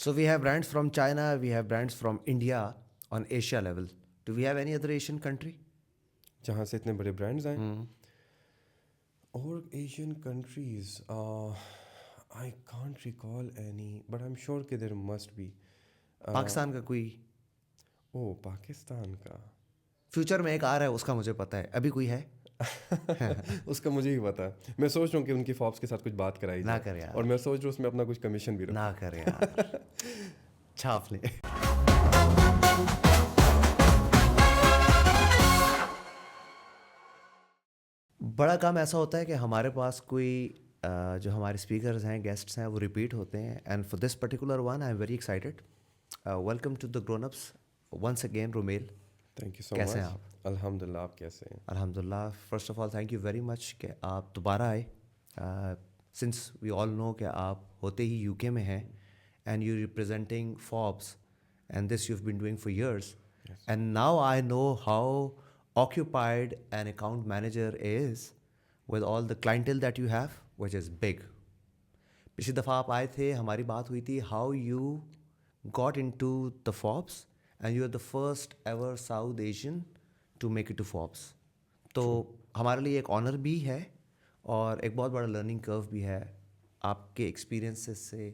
So we have brands from China, we have brands from India on Asia level. Do we have any other Asian country? जहाँ से इतने बड़े brands आए Hmm. और Asian countries I can't recall any but I am sure कि there must be Pakistan का कोई ओ पाकिस्तान का फ्यूचर में एक आ रहा है, उसका मुझे पता है, अभी कोई है? उसका मुझे ही पता है। मैं सोच रहा हूँ कि उनकी फॉब्स के साथ कुछ बात कराई ना जाए कर यार। और मैं सोच रहा हूँ उसमें अपना कुछ कमीशन भी ना रखूँ। कर यार, छाप ले। बड़ा काम ऐसा होता है कि हमारे पास कोई जो हमारे स्पीकर्स हैं, गेस्ट्स हैं, वो रिपीट होते हैं। And for this particular one I am very excited. Welcome to the grown ups once again Romel. Thank you so कैसे हैं मच। आप? अल्हम्दुलिल्लाह, आप कैसे हैं? अल्हम्दुलिल्लाह। First of all thank you very much कि आप दोबारा आए। सिंस वी ऑल नो कि आप होते ही यूके में हैं and you representing Forbes and this you have been doing for years Yes. And now I know how occupied an account manager is with all the clientele that you have, which is big. पिछली दफ़ा आप आए थे, हमारी बात हुई थी how you got into the Forbes and you are the first ever South Asian to make it to Forbes. तो हमारे लिए एक ऑनर भी है और एक बहुत बड़ा लर्निंग कर्व भी है। आपके एक्सपीरियंसेस से,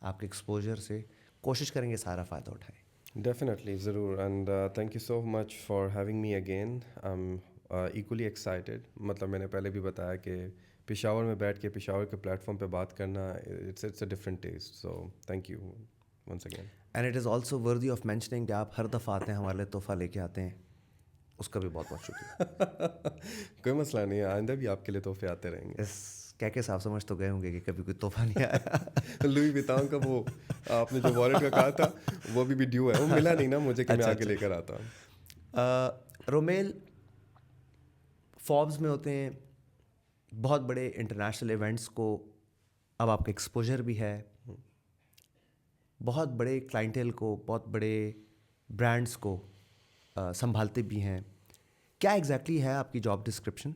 आपके एक्सपोजर से कोशिश करेंगे सारा फ़ायदा उठाएं। डेफिनेटली ज़रूर and thank you so much for having me again. I am equally excited. मतलब मैंने पहले भी बताया कि पेशावर में बैठ के पेशावर के प्लेटफॉर्म पे बात करना it's a different taste. So thank you once again. And it is also worthy of mentioning कि आप हर दफ़ा आते हैं, हमारे लिए तोहफा लेके आते हैं, उसका भी बहुत बहुत शुक्रिया। कोई मसला नहीं है, आइंदा भी आपके लिए तोहफे आते रहेंगे। इस कह के साफ समझ तो गए होंगे कि कभी कोई तोहफा नहीं आया। लुई वितांग का वो आपने जो वॉलेट का कहा था वो अभी भी ड्यू है, वो मिला नहीं ना मुझे कि मैं अच्छा आगे अच्छा। लेकर आता। रोमेल फॉर्ब्स में होते हैं, बहुत बड़े इंटरनेशनल इवेंट्स को अब आपका एक्सपोजर भी है, बहुत बड़े क्लाइंटेल को, बहुत बड़े ब्रांड्स को संभालते भी हैं। क्या एग्जैक्टली है आपकी जॉब डिस्क्रिप्शन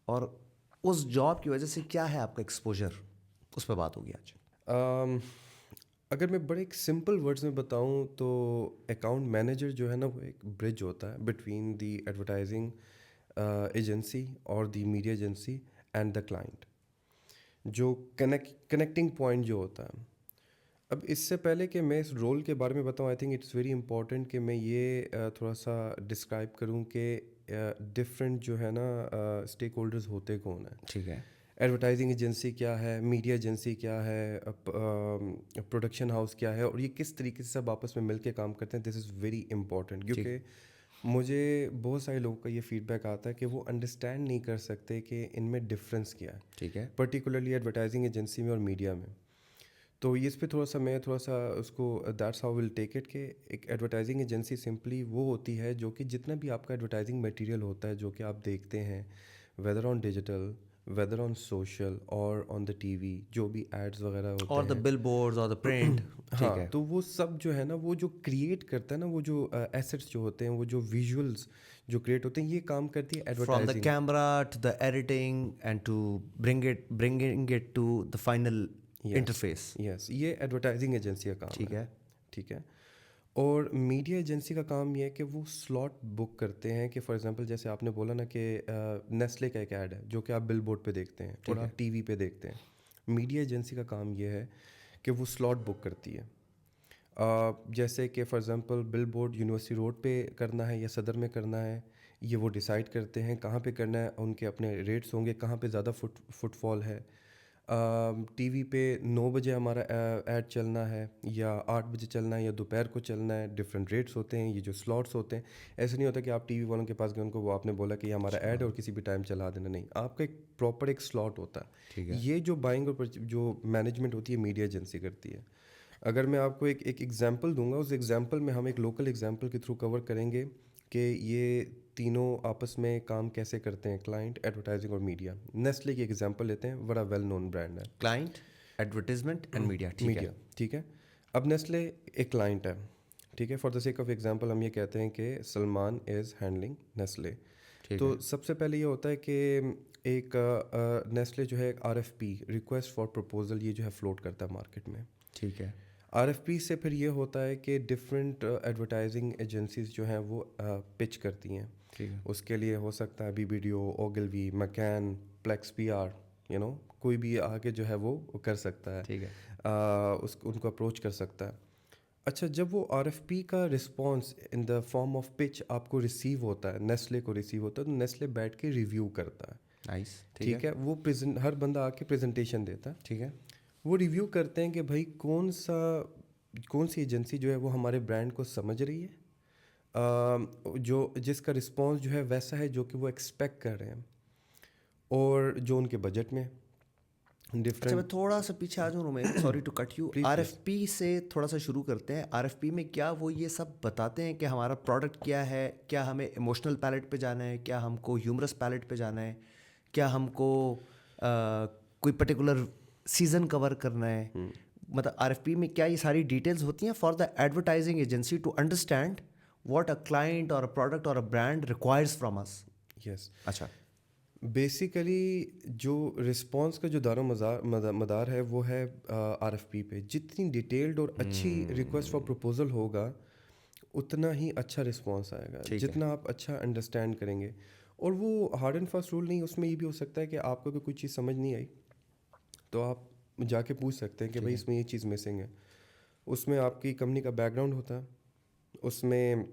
और उस जॉब की वजह से क्या है आपका एक्सपोजर, उस पर बात होगी आज। अगर मैं बड़े एक सिंपल वर्ड्स में बताऊं तो अकाउंट मैनेजर जो है ना वो एक ब्रिज होता है बिटवीन द एडवर्टाइजिंग एजेंसी और the media agency and the client, जो कनेक्टिंग पॉइंट जो होता है। अब इससे पहले कि मैं इस रोल के बारे में बताऊं, आई थिंक इट्स वेरी इंपॉर्टेंट कि मैं ये थोड़ा सा डिस्क्राइब करूं कि डिफरेंट जो है ना स्टेक होल्डर्स होते कौन है। ठीक है। एडवर्टाइजिंग एजेंसी क्या है, मीडिया एजेंसी क्या है, प्रोडक्शन हाउस क्या है, और ये किस तरीके से सब आपस में मिलके काम करते हैं। दिस इज़ वेरी इंपॉर्टेंट क्योंकि मुझे बहुत सारे लोगों का ये फीडबैक आता है कि वो अंडरस्टैंड नहीं कर सकते कि इनमें डिफरेंस क्या है, ठीक है। पर्टिकुलरली एडवर्टाइजिंग एजेंसी में और मीडिया में। तो इस पे थोड़ा सा उसको that's how will take it कि एक एडवर्टाइजिंग एजेंसी सिंपली वो होती है जो कि जितना भी आपका एडवर्टाइजिंग मटेरियल होता है जो कि आप देखते हैं, whether on digital, whether on social और ऑन द टीवी, जो भी एड्स वगैरह होते और द हैं, बिल बोर्ड्स और द प्रिंट। ठीक हाँ, है। तो वो सब जो है ना वो जो क्रिएट करता है ना, वो जो एसेट्स जो होते हैं, वो जो विजुअल्स जो क्रिएट होते हैं, ये काम करती है From the advertising. camera to the editing and to bringing it to the final interface. Yes, ये एडवर्टाइजिंग एजेंसी का काम ठीक है। है। ठीक है। और मीडिया एजेंसी का काम ये है कि वो स्लॉट बुक करते हैं कि फॉर एग्जांपल जैसे आपने बोला ना कि नेस्ले का एक ऐड है जो कि आप बिल बोर्ड पर देखते हैं और आप टीवी पे देखते हैं। मीडिया एजेंसी का काम ये है कि वो स्लॉट बुक करती है। जैसे कि for example bill board university road पे करना है या सदर में करना है, ये वो डिसाइड करते हैं कहाँ पे करना है, उनके अपने रेट्स होंगे, कहाँ पे ज़्यादा फुटफॉल है। टीवी पे 9 बजे हमारा ऐड चलना है या 8 बजे चलना है या दोपहर को चलना है, डिफरेंट रेट्स होते हैं, ये जो स्लॉट्स होते हैं। ऐसे नहीं होता कि आप टीवी वालों के पास गए, उनको वो आपने बोला कि ये हमारा ऐड है और किसी भी टाइम चला देना, नहीं, आपका एक प्रॉपर एक स्लॉट होता ठीक है। है। ये जो बाइंग और जो मैनेजमेंट होती है मीडिया एजेंसी करती है। अगर मैं आपको एक एग्जांपल दूंगा, उस एग्जांपल में हम एक लोकल एग्जांपल के थ्रू कवर करेंगे कि ये तीनों आपस में काम कैसे करते हैं, क्लाइंट, एडवर्टाइजिंग और मीडिया। नेस्ले की एग्जांपल लेते हैं, बड़ा वेल नोन ब्रांड है। Client, advertisement and media. ठीक मीडिया, है। ठीक है। अब नेस्ले एक क्लाइंट है, ठीक है। For the sake of example हम ये कहते हैं कि सलमान इज़ हैंडलिंग नेस्ले। तो सबसे पहले ये होता है कि एक नेस्ले जो है एक RFP, रिक्वेस्ट फॉर प्रपोजल, ये जो है फ्लोट करता है मार्केट में। ठीक है। आरएफपी से फिर ये होता है कि डिफरेंट एडवर्टाइजिंग एजेंसीज जो हैं वो पिच करती हैं। ठीक है। उसके लिए हो सकता है बीबीडीओ, ओगिलवी, मैकैन, प्लेक्स पीआर, कोई भी आगे जो है वो कर सकता है। ठीक है। उनको अप्रोच कर सकता है। अच्छा, जब वो आरएफपी का response in the form of pitch आपको रिसीव होता है, नेस्ले को रिसीव होता है, तो नेस्ले बैठ के रिव्यू करता है। नाइस। ठीक है, वो प्रेजेंट हर बंदा आके प्रेजेंटेशन देता है। ठीक है। वो रिव्यू करते हैं कि भाई कौन सी एजेंसी जो है वो हमारे ब्रांड को समझ रही है, जो जिसका रिस्पांस जो है वैसा है जो कि वो एक्सपेक्ट कर रहे हैं, और जो उनके बजट में अच्छा, मैं डिफरेंट। थोड़ा सा पीछे आ जाऊँ Romain, sorry to cut you. Please. RFP से थोड़ा सा शुरू करते हैं। आरएफपी में क्या वो ये सब बताते हैं कि हमारा प्रोडक्ट क्या है, क्या हमें इमोशनल पैलेट पे जाना है, क्या हमको ह्यूमरस पैलेट पे जाना है, क्या हमको कोई पर्टिकुलर सीजन कवर करना है? मतलब आरएफपी में क्या ये सारी डिटेल्स होती हैं for the advertising agency to understand what a client और अ प्रोडक्ट और a brand requires from us? Yes, अच्छा। बेसिकली जो रिस्पांस का जो दारो मदार है वो है आरएफपी पे। जितनी डिटेल्ड और अच्छी रिक्वेस्ट फॉर प्रपोजल होगा उतना ही अच्छा रिस्पांस आएगा, ठीक है। जितना आप अच्छा अंडरस्टैंड करेंगे। और वो हार्ड एंड फास्ट रूल नहीं, उसमें ये भी हो सकता है कि आपको कोई चीज़ समझ नहीं आई तो आप जाके पूछ सकते हैं कि भाई इसमें ये चीज़ मिसिंग है। उसमें आपकी कंपनी का बैकग्राउंड होता है, उसमें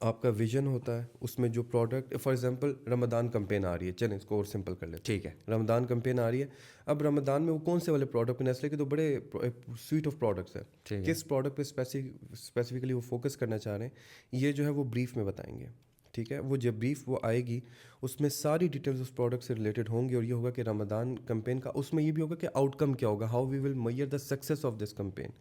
आपका विजन होता है, उसमें जो product, for example Ramadan campaign आ रही है, चलें इसको और सिंपल कर लेते ठीक है। हैं। रमदान कैंपेन आ रही है, अब रमदान में वो कौन से वाले प्रोडक्ट, नेस्ले के तो बड़े स्वीट ऑफ प्रोडक्ट्स है, ठीक है। किस प्रोडक्ट पे स्पेसिफिकली वो फोकस करना चाह रहे हैं, ये जो है वो ब्रीफ में बताएंगे। ठीक है, वो जब ब्रीफ वो आएगी उसमें सारी डिटेल्स उस प्रोडक्ट से रिलेटेड होंगी, और ये होगा कि रमदान कैंपेन का, उसमें ये भी होगा कि आउटकम क्या होगा, how we will measure the success of this campaign.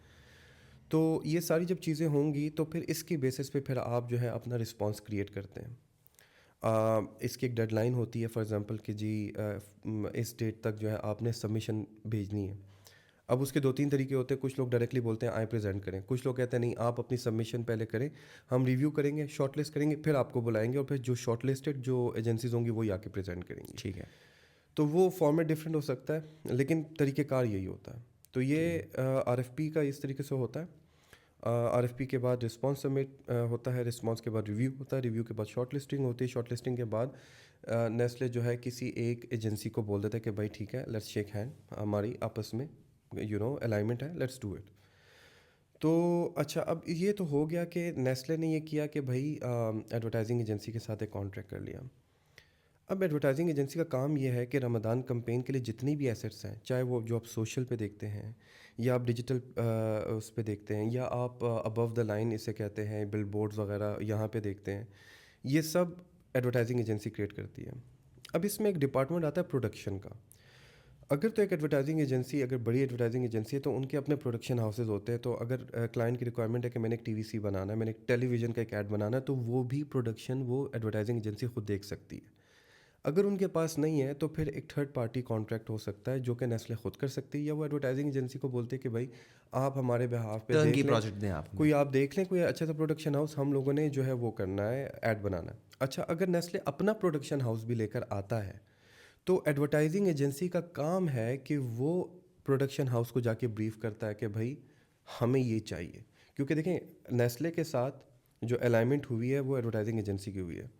तो ये सारी जब चीज़ें होंगी तो फिर इसकी बेसिस पे फिर आप जो है अपना रिस्पांस क्रिएट करते हैं। इसकी एक डेडलाइन होती है, फॉर एग्जांपल कि जी इस डेट तक जो है आपने सबमिशन भेजनी है। अब उसके 2-3 तरीके होते हैं। कुछ लोग डायरेक्टली बोलते हैं आए प्रेजेंट करें, कुछ लोग कहते हैं नहीं आप अपनी सबमिशन पहले करें, हम रिव्यू करेंगे, शॉर्टलिस्ट करेंगे, फिर आपको बुलाएंगे, और फिर जो शॉर्टलिस्टेड जो एजेंसीज होंगी वही आके प्रेजेंट करेंगी। ठीक है। तो वो फॉर्मेट डिफरेंट हो सकता है, लेकिन तरीक़ेकार यही होता है। तो ये आरएफपी का इस तरीके से होता है। आरएफपी के बाद रिस्पांस सबमिट होता है, रिस्पांस के बाद रिव्यू होता है, रिव्यू के बाद शॉर्ट लिस्टिंग होती है, शॉर्ट लिस्टिंग के बाद नेस्ले जो है किसी एक एजेंसी को बोल देता है कि भाई ठीक है, लेट्स शेक हैंड, हमारी आपस में अलाइनमेंट है, लेट्स डू इट। तो अच्छा, अब ये तो हो गया कि नेस्ले ने ये किया कि भाई एडवर्टाइजिंग एजेंसी के साथ एक कॉन्ट्रैक्ट कर लिया। अब एडवर्टाइजिंग एजेंसी का काम ये है कि रमदान कैंपेन के लिए जितनी भी एसेट्स हैं, चाहे वो जो आप सोशल पे देखते हैं या आप डिजिटल उस पे देखते हैं, या आप अबव द लाइन इसे कहते हैं बिल बोर्ड्स वगैरह यहाँ पे देखते हैं, ये सब एडवर्टाइजिंग एजेंसी क्रिएट करती है। अब इसमें एक डिपार्टमेंट आता है प्रोडक्शन का। अगर तो एक एडवर्टाइजिंग एजेंसी, अगर बड़ी एडवर्टाइजिंग एजेंसी है तो उनके अपने प्रोडक्शन हाउसेज होते हैं। तो अगर क्लाइंट की रिक्वायरमेंट है कि मैंने एक टीवीसी बनाना है, मैंने एक टेलीविज़न का एक ऐड बनाना है, तो वो भी प्रोडक्शन वो एडवर्टाइजिंग एजेंसी खुद देख सकती है। अगर उनके पास नहीं है तो फिर एक थर्ड पार्टी कॉन्ट्रैक्ट हो सकता है जो कि नेस्ले खुद कर सकती है, या वो एडवर्टाइजिंग एजेंसी को बोलते हैं कि भाई आप हमारे बिहाफ पे टर्न देख की लें, प्रोजेक्ट दें आप। कोई आप देख लें, कोई अच्छा सा प्रोडक्शन हाउस, हम लोगों ने जो है वो करना है, ऐड बनाना है। अच्छा, अगर नेस्ले अपना प्रोडक्शन हाउस भी लेकर आता है तो एडवर्टाइजिंग एजेंसी का काम है कि वो प्रोडक्शन हाउस को जाके ब्रीफ करता है कि भाई हमें ये चाहिए। क्योंकि देखें, नेस्ले के साथ जो अलाइनमेंट हुई है वो एडवर्टाइजिंग एजेंसी की हुई है।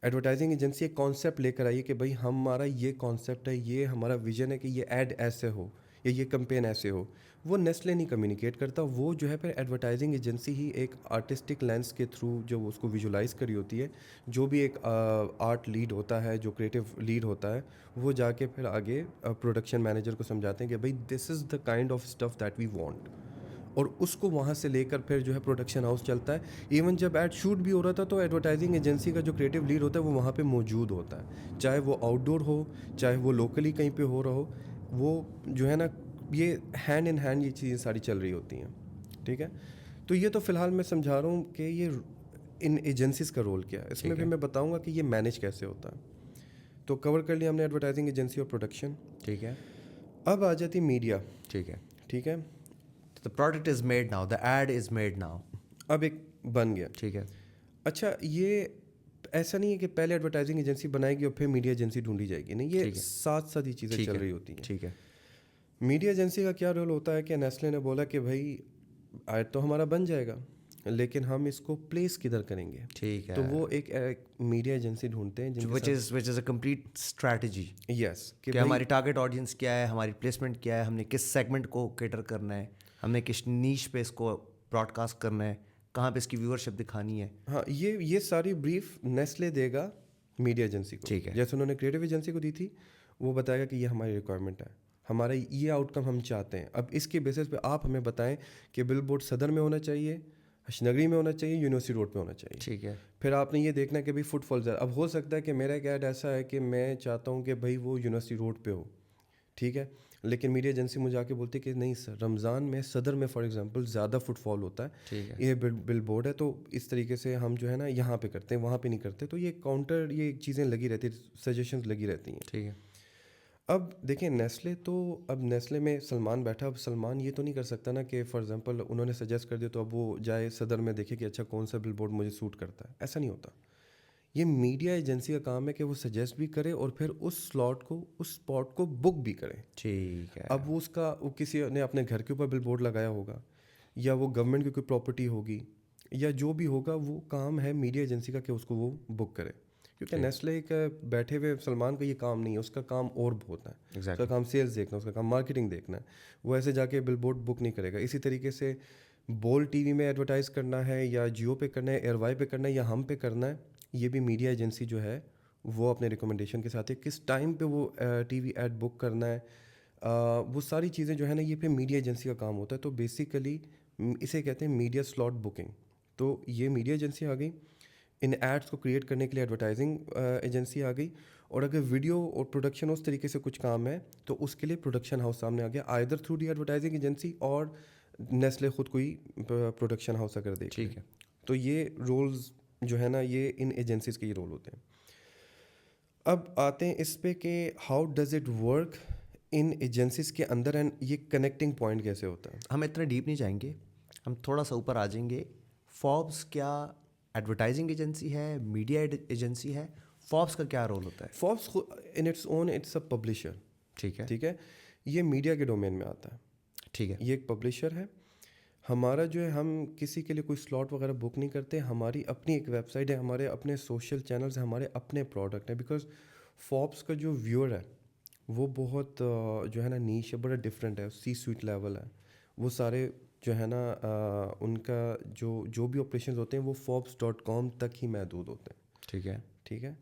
एडवर्टाइजिंग एजेंसी एक कॉन्सेप्ट लेकर आई है कि भाई हमारा ये कॉन्सेप्ट है, ये हमारा विजन है कि ये ऐड ऐसे हो या ये कैंपेन ऐसे हो। वो नेस्ले नहीं कम्युनिकेट करता, वो जो है फिर एडवर्टाइजिंग एजेंसी ही एक आर्टिस्टिक लेंस के थ्रू जो उसको विजुलाइज करी होती है, जो भी एक आर्ट लीड होता है, जो क्रिएटिव लीड होता है, वो जाके फिर आगे प्रोडक्शन मैनेजर को समझाते हैं कि भाई this is the kind of stuff that we want, और उसको वहाँ से लेकर फिर जो है प्रोडक्शन हाउस चलता है। इवन जब ऐड शूट भी हो रहा था तो एडवर्टाइजिंग एजेंसी का जो क्रिएटिव लीड होता है वो वहाँ पे मौजूद होता है, चाहे वो आउटडोर हो, चाहे वो लोकली कहीं पे हो रहा हो, वो जो है ना, ये हैंड इन हैंड ये चीज़ें सारी चल रही होती हैं। ठीक है, तो ये तो फ़िलहाल मैं समझा रहा हूँ कि ये इन एजेंसीज़ का रोल क्या है। इसमें भी मैं बताऊँगा कि ये मैनेज कैसे होता है। तो कवर कर लिया हमने एडवर्टाइजिंग एजेंसी और प्रोडक्शन। ठीक है। अब आ जाती मीडिया। ठीक है। ठीक है, the product is made now, the ad is made now. अब एक बन गया। ठीक है। अच्छा, ये ऐसा नहीं है कि पहले एडवर्टाइजिंग एजेंसी बनाएगी और फिर मीडिया एजेंसी ढूंढी जाएगी, नहीं, ये ठीक है। साथ साथ ही चीज़ें ठीक चल है। रही होती हैं। ठीक है। मीडिया एजेंसी का क्या रोल होता है कि नेस्ले ने बोला कि भाई ऐड तो हमारा बन जाएगा, लेकिन हम इसको प्लेस किधर करेंगे? ठीक है, तो वो एक मीडिया एजेंसी ढूंढते हैं जिनके which is a complete strategy साथ यस कि कि भाई हमारी टारगेट ऑडियंस क्या है, हमारी प्लेसमेंट क्या है, हमने किस सेगमेंट को कैटर करना है, हमने किस नीश पे इसको ब्रॉडकास्ट करना है, कहाँ पे इसकी व्यूअरशिप दिखानी है। हाँ, ये सारी ब्रीफ नेस्ले देगा मीडिया एजेंसी को। ठीक है। जैसे उन्होंने क्रिएटिव एजेंसी को दी थी, वो बताएगा कि ये हमारी रिक्वायरमेंट है, हमारा ये आउटकम हम चाहते हैं। अब इसके बेसिस पे आप हमें बताएं कि बिलबोर्ड सदर में होना चाहिए, हशनगरी में होना चाहिए, यूनिवर्सिटी रोड पे होना चाहिए। ठीक है, फिर आपने ये देखना है कि भाई फुटफॉल ज़्यादा। अब हो सकता है कि मेरा एक ऐड ऐसा है कि मैं चाहता हूँ कि भाई वो यूनिवर्सिटी रोड पे हो, ठीक है, लेकिन मीडिया एजेंसी मुझे आके बोलती है कि नहीं सर, रमज़ान में सदर में फॉर एग्जांपल ज़्यादा फुटफॉल होता है, ठीक है, ये बिल बोर्ड है, तो इस तरीके से हम जो है ना यहाँ पे करते हैं, वहाँ पे नहीं करते। तो ये काउंटर, ये चीज़ें लगी रहती, सजेशंस लगी रहती हैं। ठीक है, अब देखिए नेस्ले तो, अब नेस्ले में सलमान बैठा, अब सलमान ये तो नहीं कर सकता ना कि फॉर एग्जांपल उन्होंने सजेस्ट कर दिया तो अब वो जाए सदर में देखे कि अच्छा कौन सा बिलबोर्ड मुझे सूट करता है। ऐसा नहीं होता। ये मीडिया एजेंसी का काम है कि वो सजेस्ट भी करे और फिर उस स्लॉट को, उस स्पॉट को बुक भी करे। ठीक है, अब वो किसी ने अपने घर के ऊपर बिलबोर्ड लगाया होगा, या वो गवर्नमेंट की कोई प्रॉपर्टी होगी, या जो भी होगा, वो काम है मीडिया एजेंसी का कि उसको वो बुक करे। क्योंकि ठीक। नेस्ले एक बैठे हुए सलमान का ये काम नहीं है, उसका काम और बहुत है। उसका एग्जैक्टली, काम सेल्स देखना है, उसका काम मार्केटिंग देखना है। वो ऐसे जाके बिलबोर्ड बुक नहीं करेगा। इसी तरीके से बोल टीवी में एडवर्टाइज़ करना है, या जियो पे करना है, एयरवाई पे करना है, या हम पे करना है, ये भी मीडिया एजेंसी जो है वो अपने रिकमेंडेशन के साथ है। किस टाइम पे वो टीवी एड बुक करना है, वो सारी चीज़ें जो है ना, ये पे मीडिया एजेंसी का काम होता है। तो बेसिकली इसे कहते हैं मीडिया स्लॉट बुकिंग। तो ये मीडिया एजेंसी आ गई, इन एड्स को क्रिएट करने के लिए एडवर्टाइजिंग एजेंसी आ गई, और अगर वीडियो और प्रोडक्शन उस तरीके से कुछ काम है तो उसके लिए प्रोडक्शन हाउस सामने आ गया, either through the advertising agency और नेस्ले खुद कोई प्रोडक्शन हाउस अगर देख ठीक ले। है। तो ये रोल्स जो है ना, ये इन एजेंसीज के ये रोल होते हैं। अब आते हैं इस पे कि how does it work in agencies के अंदर, एंड ये कनेक्टिंग पॉइंट कैसे होता है। हम इतना डीप नहीं जाएंगे, हम थोड़ा सा ऊपर आ जाएंगे। फॉर्ब्स क्या एडवर्टाइजिंग एजेंसी है, मीडिया एजेंसी है? फॉर्ब्स का क्या रोल होता है? Forbes in its own it's a publisher, ठीक है, ठीक है, ये मीडिया के डोमेन में आता है। ठीक है, ये एक पब्लिशर है। हमारा जो है, हम किसी के लिए कोई स्लॉट वगैरह बुक नहीं करते, हमारी अपनी एक वेबसाइट है, हमारे अपने सोशल चैनल्स हैं, हमारे अपने प्रोडक्ट हैं। बिकॉज फोर्ब्स का जो व्यूअर है वो बहुत जो है ना नीश है, बड़ा डिफरेंट है, सी स्वीट लेवल है। वो सारे जो है ना उनका जो भी ऑपरेशन होते हैं वो forbes.com तक ही महदूद होते हैं, ठीक है, ठीक है।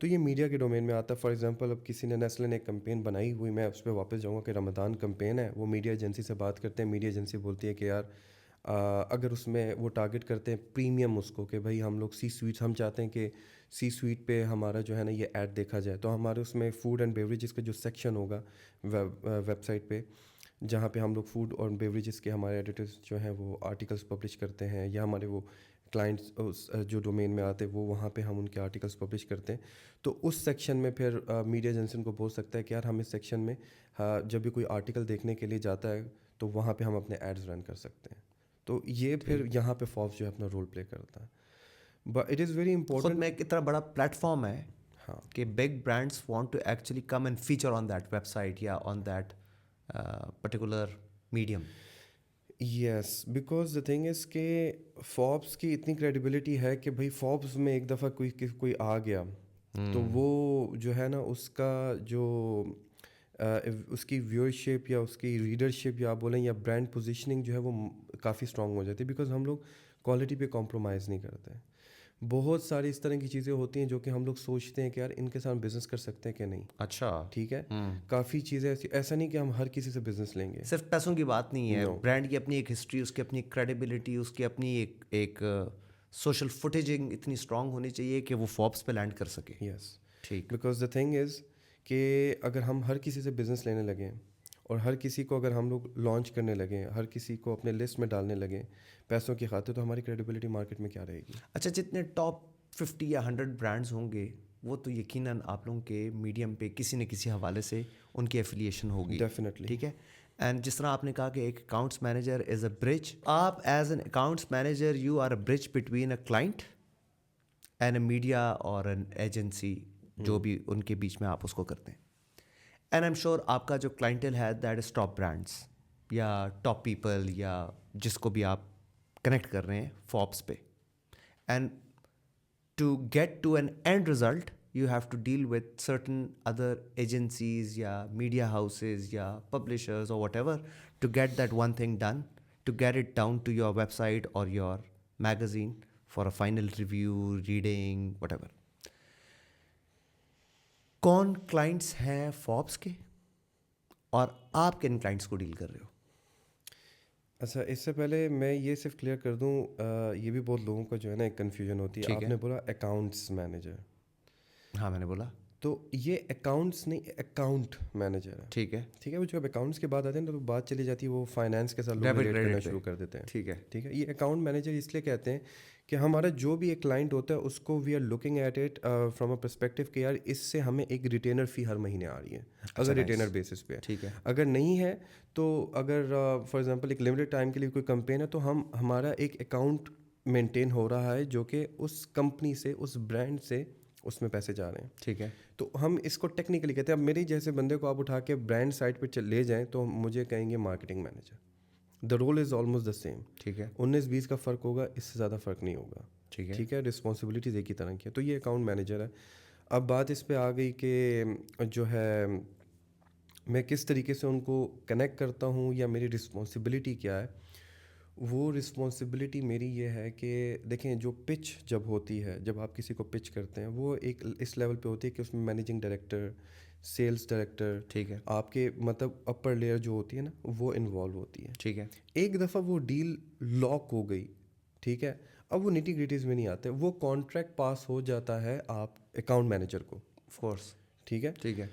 तो ये मीडिया के डोमेन में आता है। फॉर एग्जांपल अब किसी ने, नेस्ले ने एक कैंपेन बनाई हुई, मैं उस पर वापस जाऊंगा कि रमज़ान कैंपेन है, वो मीडिया एजेंसी से बात करते हैं, मीडिया एजेंसी बोलती है कि यार अगर उसमें वो टारगेट करते हैं प्रीमियम उसको, कि भाई हम लोग सी स्वीट, हम चाहते हैं कि सी स्वीट पे हमारा जो है ना ये ऐड देखा जाए, तो हमारे उसमें फूड एंड बेवरेजेस का जो सेक्शन होगा वेबसाइट पे, जहाँ पे हम लोग फूड और बेवरेजेस के हमारे एडिटर्स जो हैं वो आर्टिकल्स पब्लिश करते हैं, या हमारे वो क्लाइंट्स उस जो डोमेन में आते हैं वो वहाँ पे हम उनके आर्टिकल्स पब्लिश करते हैं। तो उस सेक्शन में फिर मीडिया एजेंसी को बोल सकता है कि यार हम इस सेक्शन में जब भी कोई आर्टिकल देखने के लिए जाता है तो वहाँ पे हम अपने एड्स रन कर सकते हैं। तो ये फिर यहाँ पे फॉर्ब्स जो है अपना रोल प्ले करता है। बट इट इज़ वेरी खुद इंपॉर्टेंट। में एक इतना बड़ा प्लेटफॉर्म है हाँ, कि big brands want to actually come and feature on that website या on that particular medium. Yes, because the thing is के फॉर्ब्स की इतनी क्रेडिबिलिटी है कि भाई फॉर्ब्स में एक दफ़ा कोई आ गया तो वो जो है ना उसका जो उसकी व्यूअरशिप या उसकी रीडरशिप या आप बोलें या ब्रांड पोजीशनिंग जो है वो काफ़ी स्ट्रांग हो जाती है। बिकॉज हम लोग क्वालिटी पे कॉम्प्रोमाइज़ नहीं करते। बहुत सारी इस तरह की चीज़ें होती हैं जो कि हम लोग सोचते हैं कि यार इनके साथ बिजनेस कर सकते हैं कि नहीं, अच्छा, ठीक है। काफ़ी चीज़ें ऐसा नहीं कि हम हर किसी से बिजनेस लेंगे। सिर्फ पैसों की बात नहीं है। No. ब्रांड की अपनी एक हिस्ट्री, उसकी अपनी क्रेडिबिलिटी, उसकी अपनी एक सोशल फुटेजिंग इतनी स्ट्रांग होनी चाहिए कि वो फॉर्ब्स पे लैंड कर सके। यस, ठीक, बिकॉज द थिंग इज़ कि अगर हम हर किसी से बिजनेस लेने लगें और हर किसी को अगर हम लोग लॉन्च करने लगें, हर किसी को अपने लिस्ट में डालने लगें पैसों की खातिर, तो हमारी क्रेडिबिलिटी मार्केट में क्या रहेगी। अच्छा, जितने टॉप 50 या 100 ब्रांड्स होंगे वो तो यकीनन आप लोगों के मीडियम पे किसी न किसी हवाले से उनकी एफिलिएशन होगी। डेफिनेटली। ठीक है। एंड जिस तरह आपने कहा कि एक accounts manager is a bridge, आप as an accounts manager you are a bridge between a client and a media और एन एजेंसी, जो भी उनके बीच में आप उसको करते हैं। एंड आई एम श्योर आपका जो क्लाइंटल है दैट इज़ टॉप ब्रांड्स या टॉप पीपल या जिसको भी आप कनेक्ट कर रहे हैं फॉब्स पे, and to get to an end result you have to deal with certain other agencies या media houses या publishers or whatever to get that one thing done, to get it down to your website or your magazine for a final review, reading, whatever. कौन clients हैं Forbes के और आप किन clients को deal कर रहे हो? अच्छा, इससे पहले मैं ये सिर्फ क्लियर कर दूं, ये भी बहुत लोगों को जो है ना एक कन्फ्यूजन होती है। ठीक है। आपने बोला अकाउंट्स मैनेजर, हाँ मैंने बोला। तो ये अकाउंट्स नहीं, अकाउंट मैनेजर है। ठीक है। ठीक है, वो जब अकाउंट्स के बाद आते हैं ना तो बात चली जाती है वो फाइनेंस के साथ लोग Debit रिलेट credit करना पे। शुरू कर देते हैं। ठीक है। ठीक है, ये अकाउंट मैनेजर इसलिए कहते हैं कि हमारा जो भी एक क्लाइंट होता है उसको we are looking at it from a perspective कि यार इससे हमें एक रिटेनर फी हर महीने आ रही है, अगर रिटेनर बेसिस पे है। ठीक है। अगर नहीं है तो अगर फॉर एग्जांपल एक लिमिटेड टाइम के लिए कोई कैंपेन है तो हमारा एक अकाउंट मेंटेन हो रहा है जो कि उस कंपनी से, उस ब्रांड से उसमें पैसे जा रहे हैं। ठीक है। तो हम इसको टेक्निकली कहते हैं। अब मेरे जैसे बंदे को आप उठा के ब्रांड साइट पे ले जाएं तो मुझे कहेंगे marketing manager. The role is almost the same. ठीक है। 19-20 का फ़र्क होगा, इससे ज़्यादा फ़र्क नहीं होगा। ठीक है। ठीक है, रिस्पॉन्सिबिलिटीज़ एक ही तरह की है। तो ये अकाउंट मैनेजर है। अब बात इस पे आ गई कि जो है मैं किस तरीके से उनको कनेक्ट करता हूँ या मेरी रिस्पॉन्सिबिलिटी क्या है। वो रिस्पॉन्सिबिलिटी मेरी ये है कि देखें, जो पिच जब होती है, जब आप किसी को पिच करते हैं वो एक इस लेवल पे होती है कि उसमें मैनेजिंग डायरेक्टर, सेल्स डायरेक्टर, ठीक है। आपके मतलब अपर लेयर जो होती है ना वो इन्वॉल्व होती है। ठीक है। एक दफ़ा वो डील लॉक हो गई, ठीक है, अब वो निटी ग्रिटीज़ में नहीं आते, वो कॉन्ट्रैक्ट पास हो जाता है आप अकाउंट मैनेजर को। Of course. ठीक है, ठीक है।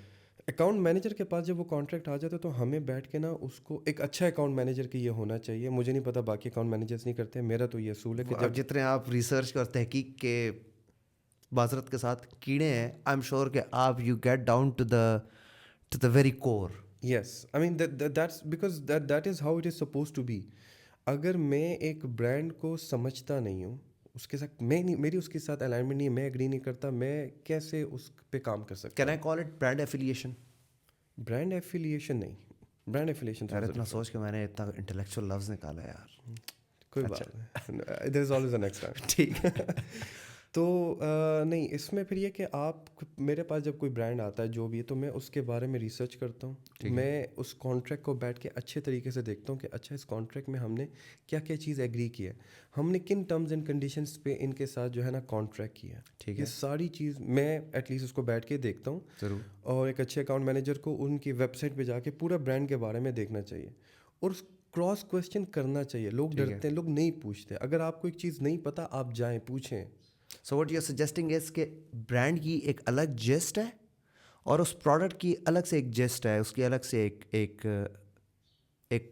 अकाउंट मैनेजर के पास जब वो कॉन्ट्रैक्ट आ जाता है तो हमें बैठ के ना उसको, एक अच्छा अकाउंट मैनेजर की ये होना चाहिए। मुझे नहीं पता बाकी अकाउंट मैनेजर्स नहीं करते हैं, मेरा तो ये असूल है कि अब जितने आप रिसर्च और तहकीक के बाजरत के साथ कीड़े हैं, आई एम श्योर कि आप you get down to the very core. Yes, I mean that's because that is how it is suppose to be. अगर मैं एक ब्रांड को समझता नहीं हूँ, उसके साथ मैं नहीं, मेरी उसके साथ अलाइनमेंट नहीं है, मैं एग्री नहीं करता, मैं कैसे उस पे काम कर सकता can I call it brand affiliation? हूँ? ब्रांड एफिलिएशन नहीं, ब्रांड एफिलिएशन यार इतना सोच के मैंने इतना इंटेलेक्चुअल लफ्ज निकाला यार। कोई बात नहीं, there is always a next time. ठीक। तो नहीं, इसमें फिर ये कि आप, मेरे पास जब कोई ब्रांड आता है जो भी है तो मैं उसके बारे में रिसर्च करता हूँ। मैं उस कॉन्ट्रैक्ट को बैठ के अच्छे तरीके से देखता हूँ कि अच्छा इस कॉन्ट्रैक्ट में हमने क्या क्या चीज़ एग्री की है, हमने किन टर्म्स एंड कंडीशंस पे इनके साथ जो है ना कॉन्ट्रैक्ट किया है। ठीक ये है। सारी चीज़ मैं एटलीस्ट उसको बैठ के देखता हूँ। ज़रूर। और एक अच्छे अकाउंट मैनेजर को उनकी वेबसाइट पे जाके पूरा ब्रांड के बारे में देखना चाहिए और क्रॉस क्वेश्चन करना चाहिए। लोग डरते हैं, लोग नहीं पूछते। अगर आपको एक चीज़ नहीं पता, आप जाएं पूछें। So what you are suggesting is कि ब्रांड की एक अलग जेस्ट है और उस प्रोडक्ट की अलग से एक जेस्ट है, उसकी अलग से एक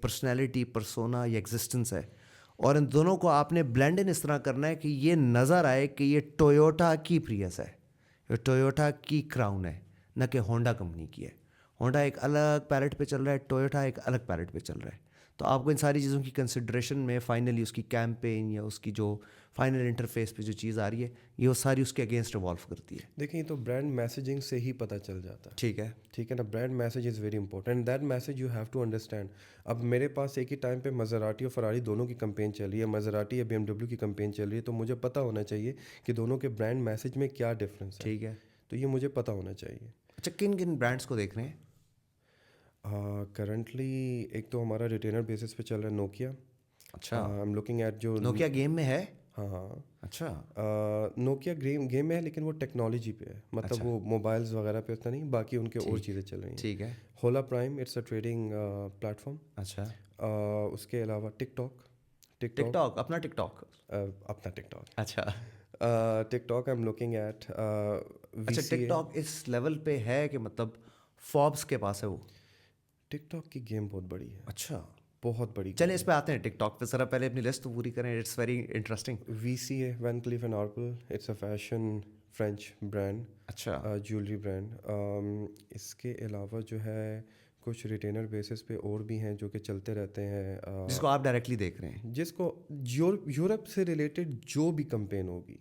पर्सनैलिटी, परसोना या एग्जिस्टेंस है, और इन दोनों को आपने ब्लेंड इन इस तरह करना है कि ये नज़र आए कि ये टोयोटा की प्रियस है, ये टोयोटा की क्राउन है, न कि होंडा कंपनी की है। होंडा एक अलग पैलेट पे चल रहा है, टोयोटा एक अलग पैलेट पे चल रहा है। तो आपको इन सारी चीज़ों की कंसिड्रेशन में फाइनली उसकी कैंपेन या उसकी जो फाइनल इंटरफेस पे जो चीज़ आ रही है, ये वो सारी उसके अगेंस्ट इवॉल्व करती है। देखिए, तो ब्रांड मैसेजिंग से ही पता चल जाता है। ठीक है। ठीक है ना, brand message is very important, that message you have to understand. अब मेरे पास एक ही टाइम पे मज़राटी और फरारी दोनों की कंपेन चल रही है, मज़राटी या BMW की कंपेन चल रही है, तो मुझे पता होना चाहिए कि दोनों के ब्रांड मैसेज में क्या डिफरेंस है। ठीक है। तो ये मुझे पता होना चाहिए। अच्छा, किन किन ब्रांड्स को देख रहे हैं? करंटली एक तो हमारा रिटेनर बेसिस पे चल रहा है नोकिया। अच्छा, आई एम लुकिंग एट जो नोकिया गेम में है? हाँ हाँ, अच्छा। नोकिया गेम में है लेकिन वो टेक्नोलॉजी पे है, मतलब वो मोबाइल्स वगैरह पे उतना नहीं, बाकी उनके और चीज़ें चल रही हैं। ठीक है। होला prime, it's a trading platform. अच्छा। उसके अलावा टिकटॉक टिकटॉक, अपना टिकटॉक? अपना टिकटॉक। अच्छा। TikTok I am looking at. अच्छा, टिकटॉक इस लेवल पे है कि मतलब फॉर्ब्स के पास है वो? टिकटॉक की गेम बहुत बड़ी है, अच्छा, बहुत बड़ी। चलिए इस पे आते हैं। टिकटॉक पे ज़रा पहले अपनी लिस्ट तो पूरी करें, it's very interesting. VCA, Van Cleef and Arpels, it's a fashion French brand, अच्छा। Jewellery brand. इसके अलावा जो है कुछ रिटेनर बेसिस पे और भी हैं जो कि चलते रहते हैं, जिसको आप डायरेक्टली देख रहे हैं? जिसको यूरोप से रिलेटेड जो भी कंपेन होगी,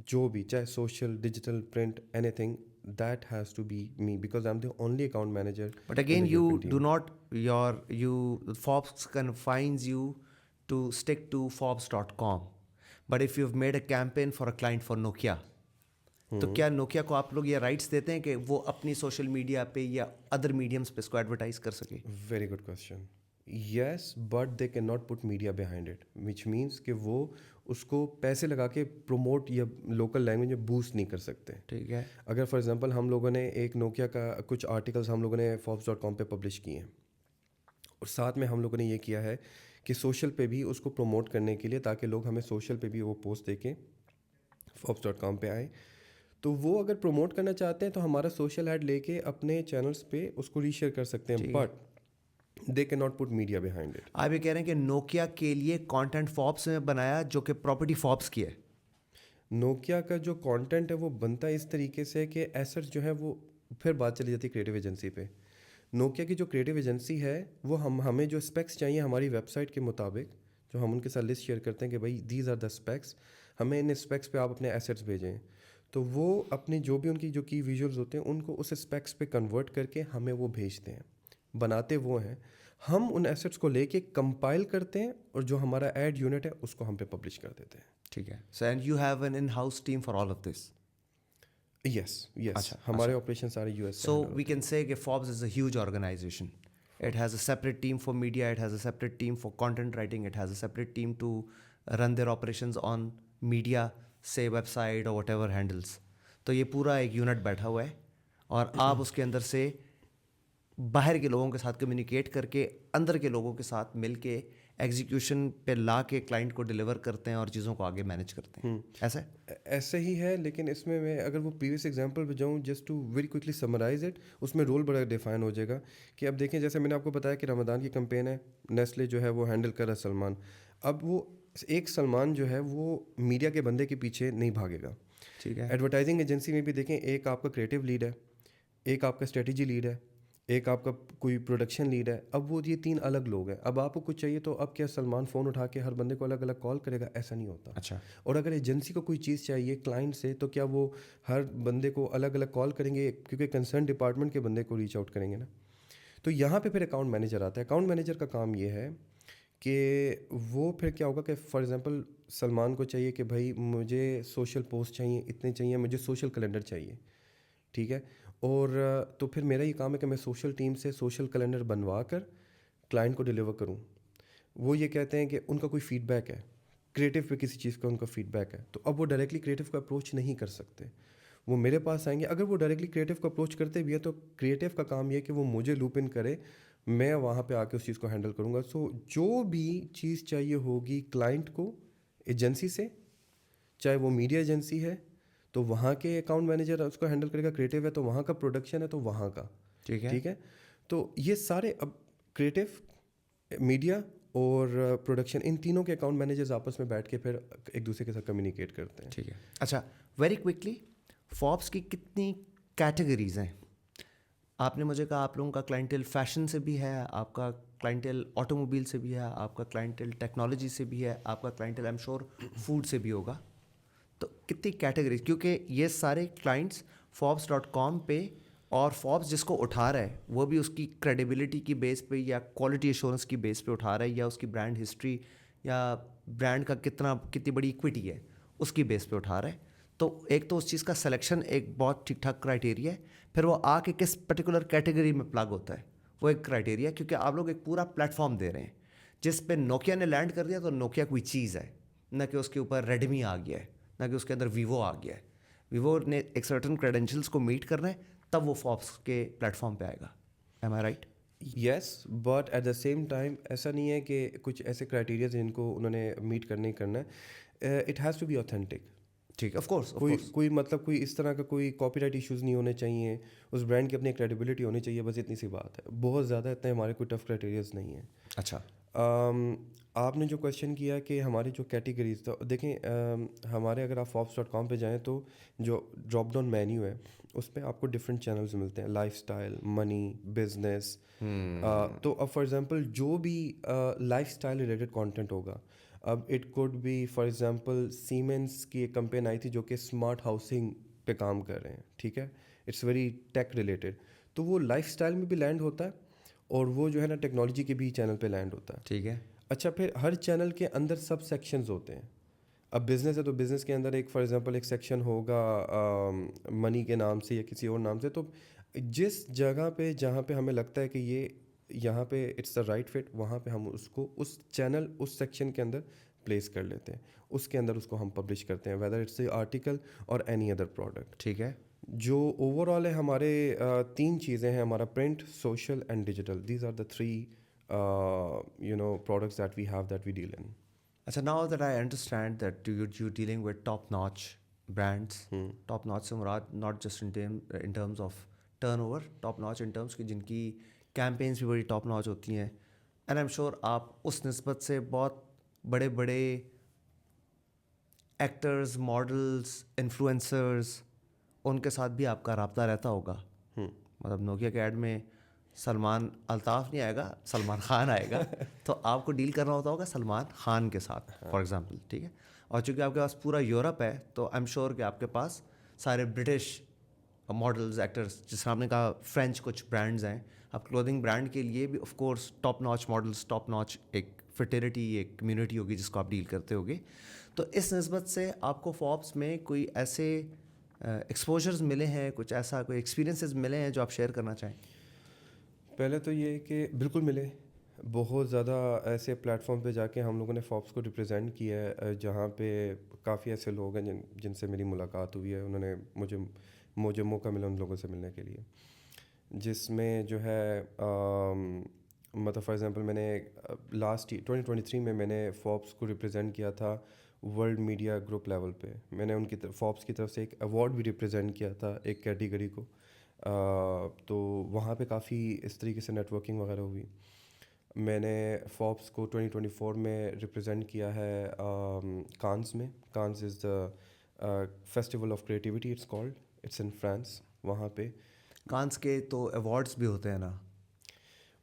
जो भी, चाहे social, digital, print, anything, that has to be me because I'm the only account manager. But again, you do not, Forbes confines you to stick to Forbes.com. But if you've made a campaign for a client for Nokia, तो क्या Nokia को आप लोग ये rights देते हैं कि वो अपनी सोशल मीडिया पे या अदर मीडियम्स पे इसको एडवर्टाइज कर सके? Very good question. Yes, but they can not put media behind it, which means कि वो उसको पैसे लगा के प्रमोट या लोकल लैंग्वेज में बूस्ट नहीं कर सकते. ठीक है. अगर फॉर एग्जांपल हम लोगों ने एक नोकिया का कुछ आर्टिकल्स हम लोगों ने forbes.com पे पब्लिश किए हैं, और साथ में हम लोगों ने ये किया है कि सोशल पे भी उसको प्रमोट करने के लिए, ताकि लोग हमें सोशल पे भी वो पोस्ट देके forbes.com पे आए, तो वो अगर प्रमोट करना चाहते हैं तो हमारा सोशल ऐड लेके अपने चैनल्स पे उसको रीशेयर कर सकते हैं, but they can not put media behind it. आप ये कह रहे हैं कि नोकिया के लिए कंटेंट फॉर्ब्स में बनाया जो कि प्रॉपर्टी फॉर्ब्स की है? नोकिया का जो कंटेंट है वो बनता है इस तरीके से कि एसेट्स जो है वो, फिर बात चली जाती है क्रिएटिव एजेंसी पे. नोकिया की जो क्रिएटिव एजेंसी है वो हमें जो स्पेक्स चाहिए हमारी वेबसाइट के मुताबिक, जो हम उनके साथ लिस्ट शेयर करते हैं कि भाई दीज आर द स्पेक्स, हमें इन स्पेक्स पे आप अपने एसेट्स भेजें, तो वो अपने जो भी उनकी जो की विजुअल्स होते हैं उनको उस स्पेक्स पे कन्वर्ट करके हमें वो भेजते हैं. बनाते वो हैं, हम उन एसेट्स को लेके कंपाइल करते हैं और जो हमारा एड यूनिट है उसको हम पे पब्लिश कर देते हैं. ठीक है. So and you have an in house team for all of this? Yes yes, हमारे ऑपरेशन सारे US. So we can say that Forbes is a huge organization. It has a separate team for media, it has a separate team for content writing, it has a separate team to run their operations on media, say website or whatever handles. तो ये पूरा एक unit बैठा हुआ है और आप उसके अंदर से बाहर के लोगों के साथ कम्युनिकेट करके अंदर के लोगों के साथ मिल के एग्जीक्यूशन पे ला के क्लाइंट को डिलीवर करते हैं और चीज़ों को आगे मैनेज करते हैं. ऐसा है? ऐसे ही है, लेकिन इसमें मैं अगर वो प्रीवियस एग्जांपल पे जाऊँ, just to very quickly summarize it, उसमें रोल बड़ा डिफाइन हो जाएगा. कि अब देखें, जैसे मैंने आपको बताया कि रमज़ान की कैंपेन है, नेस्ले जो है वो हैंडल कर रहा है सलमान. अब वो एक सलमान जो है वो मीडिया के बंदे के पीछे नहीं भागेगा. ठीक है. एडवर्टाइजिंग एजेंसी में भी देखें, एक आपका क्रिएटिव लीड है, एक आपका स्ट्रेटजी लीड है, एक आपका कोई प्रोडक्शन लीड है. अब वो ये 3 अलग लोग हैं. अब आपको कुछ चाहिए तो अब क्या सलमान फ़ोन उठा के हर बंदे को अलग अलग कॉल करेगा? ऐसा नहीं होता. अच्छा. और अगर एजेंसी को कोई चीज़ चाहिए क्लाइंट से, तो क्या वो हर बंदे को अलग अलग कॉल करेंगे? क्योंकि कंसर्न डिपार्टमेंट के बंदे को रीच आउट करेंगे ना. तो यहाँ पे फिर अकाउंट मैनेजर आता है. अकाउंट मैनेजर का काम ये है कि वो फिर क्या होगा कि फॉर एग्जांपल सलमान को चाहिए कि भाई मुझे सोशल पोस्ट चाहिए, इतने चाहिए, मुझे सोशल कैलेंडर चाहिए. ठीक है. और तो फिर मेरा ये काम है कि मैं सोशल टीम से सोशल कैलेंडर बनवा कर क्लाइंट को डिलीवर करूं. वो ये कहते हैं कि उनका कोई फीडबैक है क्रिएटिव पे, किसी चीज़ का उनका फीडबैक है, तो अब वो डायरेक्टली क्रिएटिव को अप्रोच नहीं कर सकते. वो मेरे पास आएंगे. अगर वो डायरेक्टली क्रिएटिव को अप्रोच करते भी है तो क्रिएटिव का काम ये है कि वो मुझे लूप इन करे, मैं वहाँ पे आके उस चीज़ को हैंडल करूँगा. सो जो भी चीज़ चाहिए होगी क्लाइंट को एजेंसी से, चाहे वो मीडिया एजेंसी है तो वहाँ के अकाउंट मैनेजर उसको हैंडल करेगा, क्रिएटिव है तो वहाँ का, प्रोडक्शन है तो वहाँ का. ठीक है. ठीक है. तो ये सारे अब क्रिएटिव, मीडिया और प्रोडक्शन, इन तीनों के अकाउंट मैनेजर्स आपस में बैठ के फिर एक दूसरे के साथ कम्युनिकेट करते हैं. ठीक है. अच्छा, वेरी क्विकली, फॉर्ब्स की कितनी कैटेगरीज हैं? आपने मुझे कहा आप लोगों का क्लाइंटेल फैशन से भी है, आपका क्लाइंटेल ऑटोमोबाइल से भी है, आपका क्लाइंटेल टेक्नोलॉजी से भी है, आपका clientele I am sure food से भी होगा. तो कितनी कैटेगरीज, क्योंकि ये सारे क्लाइंट्स Forbes.com पे, और Forbes जिसको उठा रहा है वो भी उसकी क्रेडिबिलिटी की बेस पे या क्वालिटी एश्योरेंस की बेस पे उठा रहा है, या उसकी ब्रांड हिस्ट्री या ब्रांड का कितनी बड़ी इक्विटी है उसकी बेस पे उठा रहा है. तो एक तो उस चीज़ का सिलेक्शन एक बहुत ठीक ठाक क्राइटेरिया है. फिर वो आके किस पर्टिकुलर कैटेगरी में प्लग होता है वो एक क्राइटेरिया, क्योंकि आप लोग एक पूरा प्लेटफॉर्म दे रहे हैं जिस पे नोकिया ने लैंड कर दिया तो नोकिया कोई चीज़ है, न कि उसके ऊपर रेडमी आ गया है, ना कि उसके अंदर वीवो आ गया है. वीवो ने एक सर्टन क्रेडेंशियल्स को मीट करना है, तब वो फॉर्ब्स के प्लेटफॉर्म पे आएगा. Am I right? Yes, but at the same time ऐसा नहीं है कि कुछ ऐसे क्राइटेरिया जिनको उन्होंने मीट करना ही करना है. It has to be authentic. ठीक है. Of course. कोई मतलब कोई इस तरह का कोई कॉपीराइट इश्यूज़ नहीं होने चाहिए. उस ब्रांड की अपनी क्रेडिबिलिटी होनी चाहिए, बस इतनी सी बात है. बहुत ज़्यादा इतने हमारे कोई टफ क्राइटेरियाज नहीं है. अच्छा. आपने जो क्वेश्चन किया कि हमारी जो कैटेगरीज, तो देखें हमारे अगर आप forbes.com पे जाएं तो जो ड्रॉप डाउन मेन्यू है उस पर आपको डिफरेंट चैनल्स मिलते हैं, लाइफस्टाइल, मनी, बिजनेस. तो अब फॉर एग्जांपल जो भी लाइफस्टाइल रिलेटेड कंटेंट होगा, अब it could be for example siemens की एक कंपेन आई थी जो कि स्मार्ट हाउसिंग पे काम कर रहे हैं. ठीक है. इट्स वेरी टेक रिलेटेड, तो वो लाइफस्टाइल में भी लैंड होता है और वो जो है ना टेक्नोलॉजी के भी चैनल पे लैंड होता है. ठीक है. अच्छा, फिर हर चैनल के अंदर सब सेक्शंस होते हैं। अब बिज़नेस है तो बिज़नेस के अंदर एक फॉर एग्जांपल एक सेक्शन होगा मनी के नाम से या किसी और नाम से। तो जिस जगह पे जहाँ पे हमें लगता है कि ये यहाँ पे इट्स द राइट फिट, वहाँ पे हम उसको उस चैनल उस सेक्शन के अंदर प्लेस कर लेते हैं, उसके अंदर उसको हम पब्लिश करते हैं, वेदर इट्स आर्टिकल और एनी अदर प्रोडक्ट। ठीक है। जो ओवरऑल है हमारे तीन चीज़ें हैं, हमारा print, social and digital. These are the three products that we have that we deal in. अच्छा, now that I understand that you're dealing with top-notch brands, top-notch से मुराद not just in terms of turnover, top-notch in terms की जिनकी campaigns भी बड़ी top-notch होती हैं, and I'm sure आप उस निस्बत से बहुत बड़े बड़े एक्टर्स, मॉडल्स, इन्फ्लुएंसर्स, उनके साथ भी आपका राब्ता रहता होगा। मतलब नोकिया के ऐड में सलमान अल्ताफ़ नहीं आएगा, सलमान खान आएगा। तो आपको डील करना होता होगा सलमान खान के साथ, फॉर एग्जांपल, ठीक है। और चूंकि आपके पास पूरा यूरोप है, तो आई एम श्योर कि आपके पास सारे ब्रिटिश मॉडल्स, एक्टर्स, जिस आपने कहा फ्रेंच कुछ ब्रांड्स हैं, आप क्लोथिंग ब्रांड के लिए भी of course top notch models, top notch एक फर्टिलिटी, एक कम्युनिटी होगी जिसको आप डील करते होगे। तो इस निस्बत से आपको फॉर्ब्स में कोई ऐसे एक्सपोजर्स मिले हैं, कुछ ऐसा कोई एक्सपीरियंसेस मिले हैं जो आप शेयर करना चाहें? पहले तो ये कि बिल्कुल मिले, बहुत ज़्यादा ऐसे प्लेटफॉर्म पे जाके हम लोगों ने फोर्ब्स को रिप्रेजेंट किया है, जहाँ पे काफ़ी ऐसे लोग हैं जिनसे मेरी मुलाकात हुई है। उन्होंने मुझे मौका मिला उन लोगों से मिलने के लिए, जिसमें जो है मतलब फॉर एग्जांपल मैंने लास्ट 2023 में मैंने फोर्ब्स को रिप्रेजेंट किया था वर्ल्ड मीडिया ग्रुप लेवल पे। मैंने उनकी फोर्ब्स की तरफ से एक अवार्ड भी रिप्रेजेंट किया था एक कैटेगरी को। तो वहाँ पे काफ़ी इस तरीके से नेटवर्किंग वगैरह हुई। मैंने फोर्ब्स को 2024 में रिप्रेजेंट किया है कांस में। Cannes is the festival of creativity, it's called, it's in France. वहाँ पे कांस के तो अवार्ड्स भी होते हैं ना?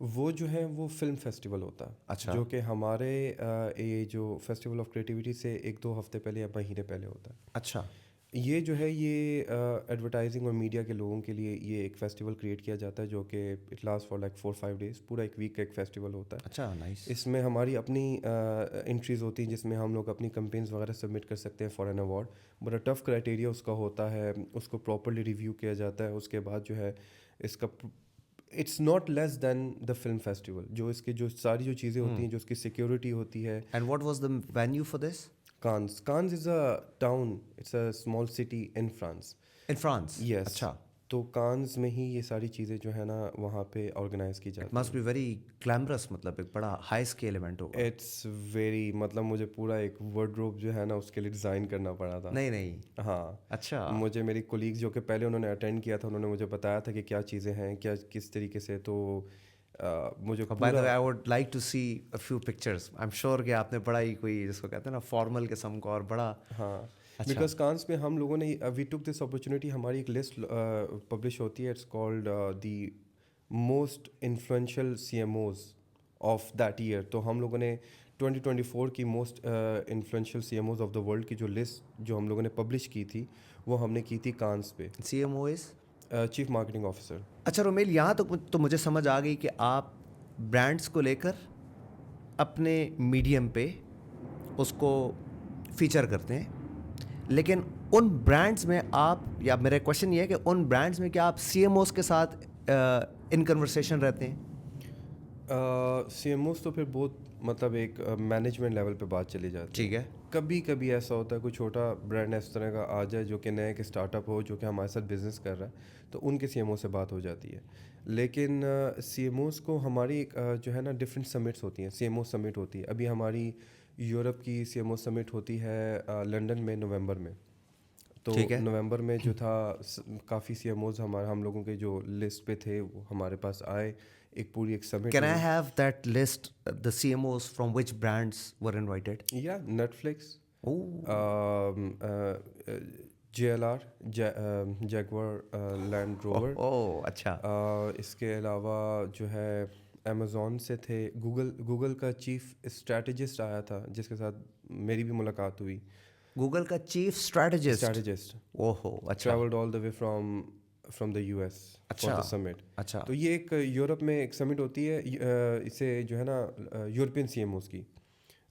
वो जो है वो फिल्म फेस्टिवल होता है। अच्छा। जो कि हमारे ये जो फेस्टिवल ऑफ क्रिएटिविटी से 1-2 हफ्ते पहले या महीने पहले होता है। अच्छा। ये जो है ये एडवर्टाइजिंग और मीडिया के लोगों के लिए ये एक फेस्टिवल क्रिएट किया जाता है, जो कि it last for like 4-5 days, पूरा एक वीक का एक फेस्टिवल होता है। अच्छा, नाइस। इसमें हमारी अपनी एंट्रीज़ होती हैं, जिसमें हम लोग अपनी कंपेन्स वगैरह सबमिट कर सकते हैं फॉर एन अवार्ड। बड़ा टफ क्राइटेरिया उसका होता है, उसको प्रॉपरली रिव्यू किया जाता है। उसके बाद जो है इसका it's not less than the film festival. जो इसकी जो सारी जो चीज़ें होती हैं, जो उसकी सिक्योरिटी होती है। And what was the venue for this? Cannes is a town, it's a small city in France. In France? Yes. अच्छा। तो कांस में ही ये सारी चीज़ें जो है ना वहाँ पे ऑर्गेनाइज की जाती मस्ट बी वेरी ग्लैमरस, मतलब एक बड़ा हाई स्केल इवेंट होगा। इट्स वेरी, मतलब मुझे पूरा एक वार्डरोब जो है ना उसके लिए डिज़ाइन करना पड़ा था। नहीं नहीं। हाँ। अच्छा। मुझे मेरी कोलीग्स जो कि पहले उन्होंने अटेंड किया था, उन्होंने मुझे बताया था कि क्या चीज़ें हैं, क्या किस तरीके से। तो मुझे बाय द वे, पूरा I would like to see a few pictures. I am sure कि आपने बड़ा ही कोई जिसको कहते हैं ना फॉर्मल किस्म का और बड़ा। हाँ। अच्छा। बिकॉज कांस में हम लोगों ने वी टुक दिस अपॉर्चुनिटी, हमारी एक लिस्ट पब्लिश होती है, it's called the most influential CMOs of that year. तो हम लोगों ने 2024 की most influential CMOs of the world की जो लिस्ट जो हम लोगों ने पब्लिश की थी, वो हमने की थी कांस पे। CMO is? Chief marketing officer. अच्छा रोमेल, यहाँ तो मुझे समझ आ गई कि आप ब्रांड्स को लेकर अपने मीडियम पे उसको फीचर करते हैं, लेकिन उन ब्रांड्स में आप, या मेरा क्वेश्चन ये है कि उन ब्रांड्स में क्या आप CMOs के साथ इन कन्वर्सेशन रहते हैं? CMOs तो फिर बहुत मतलब एक मैनेजमेंट लेवल पे बात चली जाती ठीक है। कभी कभी ऐसा होता है कोई छोटा ब्रांड इस तरह का आ जाए जो कि नया एक स्टार्टअप हो, जो कि हमारे साथ बिजनेस कर रहा है, तो उनके CMO से बात हो जाती है। लेकिन CMOs को हमारी जो है ना डिफरेंट समिट्स होती हैं, CMO समिट होती है। अभी हमारी यूरोप की CMO समिट होती है लंदन में नवंबर में। तो ठीक है। नवंबर में जो था काफ़ी CMOs हम लोगों के जो लिस्ट पे थे वो हमारे पास आए, एक पूरी एक समिट Can I हुई। have that list, the CMOs from which brands were invited? या Netflix, Oh, JLR, Jaguar land rover. oh, अच्छा। इसके अलावा जो है अमेज़ॉन से थे, गूगल का चीफ स्ट्रैटेजिस्ट आया था जिसके साथ मेरी भी मुलाकात हुई। गूगल का चीफ स्ट्रैटेजिस्ट? स्ट्रैटेजिस्ट ओहो, अच्छा। Travelled all the way from the US for the अच्छा। समिट। अच्छा। तो ये एक यूरोप में एक समिट होती है, इसे जो है ना यूरोपियन CMOs की।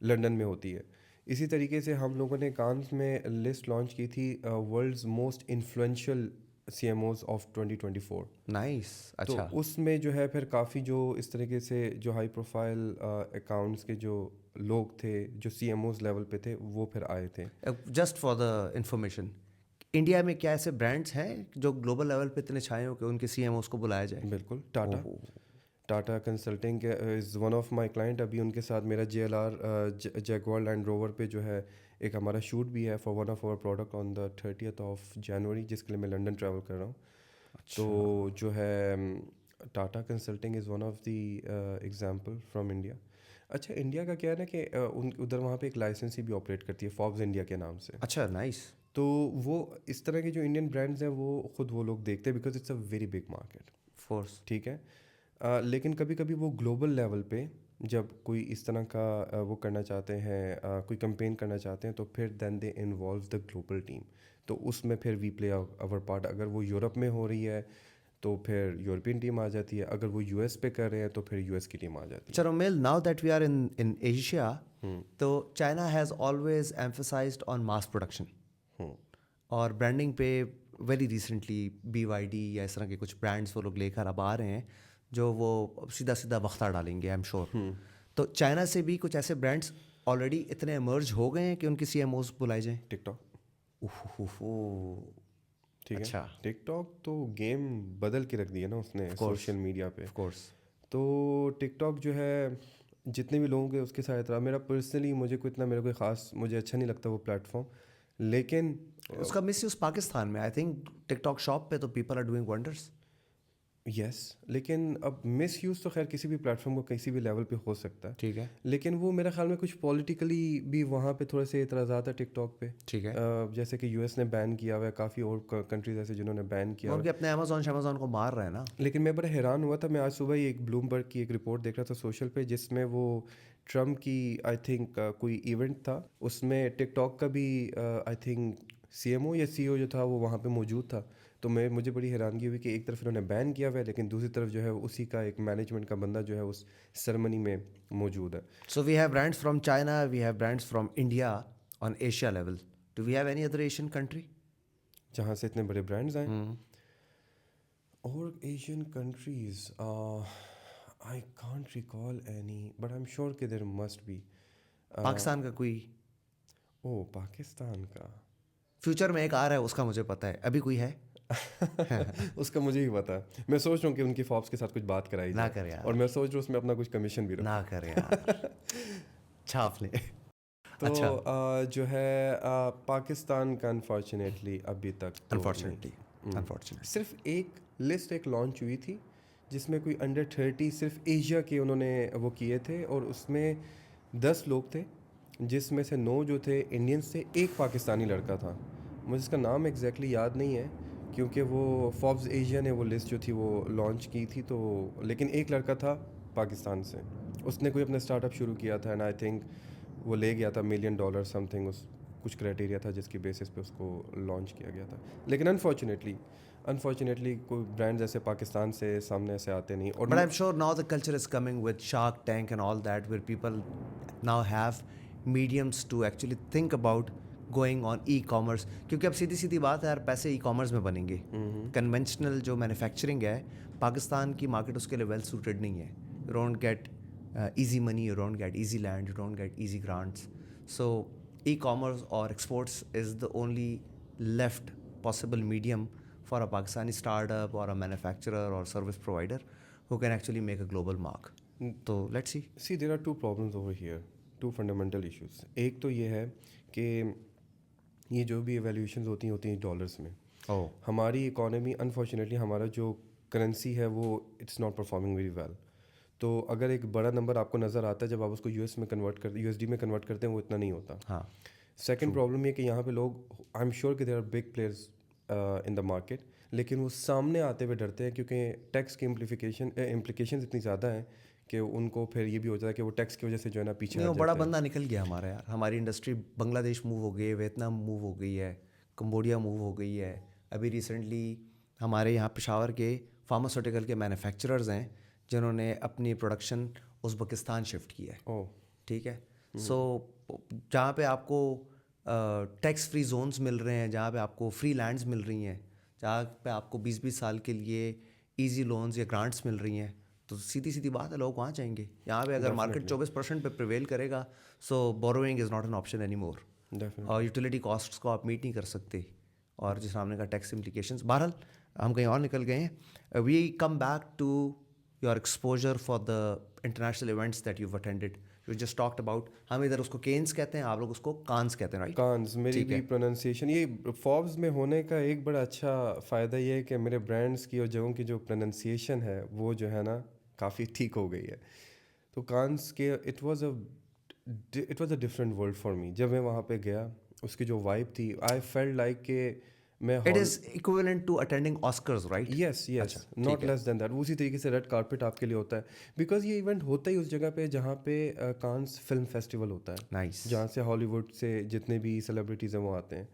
लंदन में होती है। इसी तरीके से हम लोगों ने कांस में लिस्ट लॉन्च की थी world's most influential CMOs of 2024। Nice, तो अच्छा। उसमें जो है फिर काफ़ी जो इस तरीके से जो हाई प्रोफाइल अकाउंट्स के जो लोग थे जो CMOs लेवल पे थे वो फिर आए थे। Just for the information, India में क्या ऐसे ब्रांड्स हैं जो ग्लोबल लेवल पे इतने छाए हो कि उनके सीएमओस को बुलाया जाए? बिल्कुल, टाटा ओहो। Tata consulting is one of my client. अभी उनके साथ मेरा JLR जैगुआर लैंड रोवर पे जो है एक हमारा शूट भी है for one of our product on the 30th January, जिसके लिए मैं लंदन ट्रैवल कर रहा हूँ। तो अच्छा, जो है Tata consulting is one of the example from India. अच्छा, इंडिया का क्या है ना कि उधर वहाँ पे एक लाइसेंसी भी ऑपरेट करती है फॉर्ब्स इंडिया के नाम से। अच्छा, नाइस। तो वो इस तरह के जो इंडियन ब्रांड्स हैं वो खुद वो लोग देखते हैं because it's a very big market. Force. ठीक है। लेकिन कभी कभी वो ग्लोबल लेवल पे जब कोई इस तरह का वो करना चाहते हैं, कोई कंपेन करना चाहते हैं, तो फिर then they involve the global team. तो उसमें फिर वी प्ले आवर पार्ट। अगर वो यूरोप में हो रही है तो फिर यूरोपियन टीम आ जाती है, अगर वो US पे कर रहे हैं तो फिर US की टीम आ जाती है। चलो मेल, now that we are in Asia, hmm तो China has always emphasised on mass production hmm और ब्रांडिंग पे। वेरी रिसेंटली BYD या इस तरह के कुछ ब्रांड्स वो लोग लेकर अब आ रहे हैं जो वो सीधा सीधा वक्ता डालेंगे, आई एम श्योर। तो चाइना से भी कुछ ऐसे ब्रांड्स ऑलरेडी इतने इमर्ज हो गए हैं कि उनके CMOs बुलाए जाएं। टिकटॉक। ओह, ठीक है। अच्छा। टिकटॉक तो गेम बदल के रख दिया ना उसने ऑफ कोर्स, सोशल मीडिया पे। Of course. तो टिकटॉक जो है जितने भी लोगों के उसके साथ रहा, मेरा पर्सनली मुझे कोई इतना मेरा कोई ख़ास मुझे अच्छा नहीं लगता वो प्लेटफॉर्म। लेकिन उसका मिसयूज पाकिस्तान में, आई थिंक टिकटॉक शॉप पे तो people are doing wonders. Yes, लेकिन अब मिस यूज़ तो खैर किसी भी प्लेटफॉर्म को किसी भी लेवल पे हो सकता है। ठीक है, लेकिन वो मेरा ख्याल में कुछ पॉलिटिकली भी वहाँ पे थोड़े से इतराज़ात है टिकटॉक पे। ठीक है। जैसे कि US ने बैन किया हुआ है, काफ़ी और कंट्रीज ऐसे जिन्होंने बैन किया वो हुआ उनके है। अपने अमेजोन को मार रहे हैं ना। लेकिन मैं बड़ा हैरान हुआ था, मैं आज सुबह ही एक ब्लूमबर्ग की एक रिपोर्ट देख रहा था सोशल पे, जिसमें वो ट्रम्प की आई थिंक कोई इवेंट था, उसमें टिकटॉक का भी आई थिंक CMO या CEO जो था वो वहाँ पे मौजूद था। तो मुझे बड़ी हैरानगी हुई कि एक तरफ इन्होंने बैन किया हुआ है लेकिन दूसरी तरफ जो है उसी का एक मैनेजमेंट का बंदा जो है उस सेरेमनी में मौजूद है। So we have brands from China, we have brands from India on Asia level. Do we have any other Asian country? जहाँ से इतने बड़े ब्रांड्स आए Hmm. और Asian countries, I can't recall any but I am sure कि there must be. Pakistan का कोई ओ, पाकिस्तान का फ्यूचर में एक आ रहा है, उसका मुझे पता है, अभी कोई है? उसका मुझे भी पता है। मैं सोच रहा हूँ कि उनकी फॉब्स के साथ कुछ बात कराई ना जाए, कर यार, और मैं सोच रहा हूँ उसमें अपना कुछ कमीशन भी ना रखूँ। कर यार, छाप ले। तो अच्छा। जो है पाकिस्तान का अनफॉर्चुनेटली अभी तक तो अनफॉर्चुनेटली, नहीं। अनफॉर्चुनेटली। सिर्फ एक लिस्ट एक लॉन्च हुई थी जिसमें कोई अंडर 30 सिर्फ एशिया के उन्होंने वो किए थे, और उसमें 10 लोग थे जिसमें से 9 जो थे इंडियंस थे, एक पाकिस्तानी लड़का था। मुझे इसका नाम एग्जैक्टली याद नहीं है क्योंकि वो फॉर्ब्स एशिया ने वो लिस्ट जो थी वो लॉन्च की थी। तो लेकिन एक लड़का था पाकिस्तान से, उसने कोई अपना स्टार्टअप शुरू किया था एंड आई थिंक वो ले गया था $1 मिलियन समथिंग, उस कुछ क्राइटेरिया था जिसकी बेसिस पे उसको लॉन्च किया गया था। लेकिन अनफॉर्चुनेटली कोई ब्रांड्स ऐसे पाकिस्तान से सामने ऐसे आते नहीं। और But I'm sure now the culture is coming with Shark Tank and all that, where people now have mediums to actually think about going on e-commerce. क्योंकि अब सीधी सीधी बात है यार, पैसे e-commerce में बनेंगे। कन्वेंशनल जो मैन्युफैक्चरिंग है, पाकिस्तान की मार्केट उसके लिए वेल सूटेड नहीं है। You don't get easy money, you don't get easy land, you don't get easy grants. So e-commerce or exports is the only left possible medium for a Pakistani startup or a manufacturer or service provider who can actually make a global mark. So let's see. See there are two problems over here, two fundamental issues. एक तो ये है कि ये जो भी evaluation होती हैं डॉलर्स में। Oh, हमारी इकोनॉमी अनफॉर्चुनेटली हमारा जो करेंसी है वो it's not performing very well. तो अगर एक बड़ा नंबर आपको नज़र आता है जब आप उसको US में कन्वर्ट करते USD में कन्वर्ट करते हैं वो इतना नहीं होता। हाँ। सेकंड प्रॉब्लम ये कि यहाँ पे लोग आई एम श्योर कि there are big players in the market, लेकिन वो सामने आते हुए डरते हैं क्योंकि टैक्स की इम्प्लीकेशन इतनी ज़्यादा हैं कि उनको फिर ये भी हो जाता है कि वो टैक्स की वजह से जो है ना पीछे नहीं, वो हट बड़ा जाते हैं। बंदा निकल गया हमारा यार। हमारी इंडस्ट्री बांग्लादेश मूव हो गई है, वियतनाम मूव हो गई है, कंबोडिया मूव हो गई है। अभी रिसेंटली हमारे यहाँ पेशावर के फार्मास्यूटिकल के मैन्युफैक्चरर्स हैं जिन्होंने अपनी प्रोडक्शन उज़्बेकिस्तान शिफ्ट की है। ओह, ठीक है, सो जहाँ पे आपको टैक्स फ्री जोन्स मिल रहे हैं, जहाँ पे आपको फ्री लैंड्स मिल रही हैं, जहाँ पे आपको 20-20 साल के लिए इजी लोन्स या ग्रांट्स मिल रही हैं, तो सीधी सीधी बात है, लोग वहाँ जाएंगे। यहाँ पे अगर मार्केट डेफिनेटली 24% पे प्रिवेल करेगा, so borrowing is not an option any more. और डेफिनेटली यूटिलिटी कॉस्ट्स को आप मीट नहीं कर सकते, और जिस सामने का टैक्स इम्प्लीकेशंस। बहरहाल हम कहीं और निकल गए हैं। We come back to your exposure for the international events that you attended, you just talked about. हम इधर उसको केन्स कहते हैं, आप लोग उसको कांस कहते हैं, राइट? कान्स, मेरी ठीक भी है। प्रोनाउंसिएशन ये फॉर्ब्स में होने का एक बड़ा अच्छा फ़ायदा ये है कि मेरे ब्रांड्स की और जगहों की जो प्रोनाउंसिएशन है वो जो है ना काफ़ी ठीक हो गई है। तो कान्स के it was a different world for me. जब मैं वहाँ पे गया, उसकी जो वाइब थी, आई फेल्ट लाइक कि मैं it hall is equivalent to attending Oscars, right? Yes yes अच्छा, ठीक नॉट है। Less than that. उसी तरीके से रेड कारपेट आपके लिए होता है, बिकॉज ये इवेंट होता ही उस जगह पे जहाँ पे कांस फिल्म फेस्टिवल होता है, नाइस। जहाँ से हॉलीवुड से जितने भी सेलिब्रिटीज़ हैं वो आते हैं।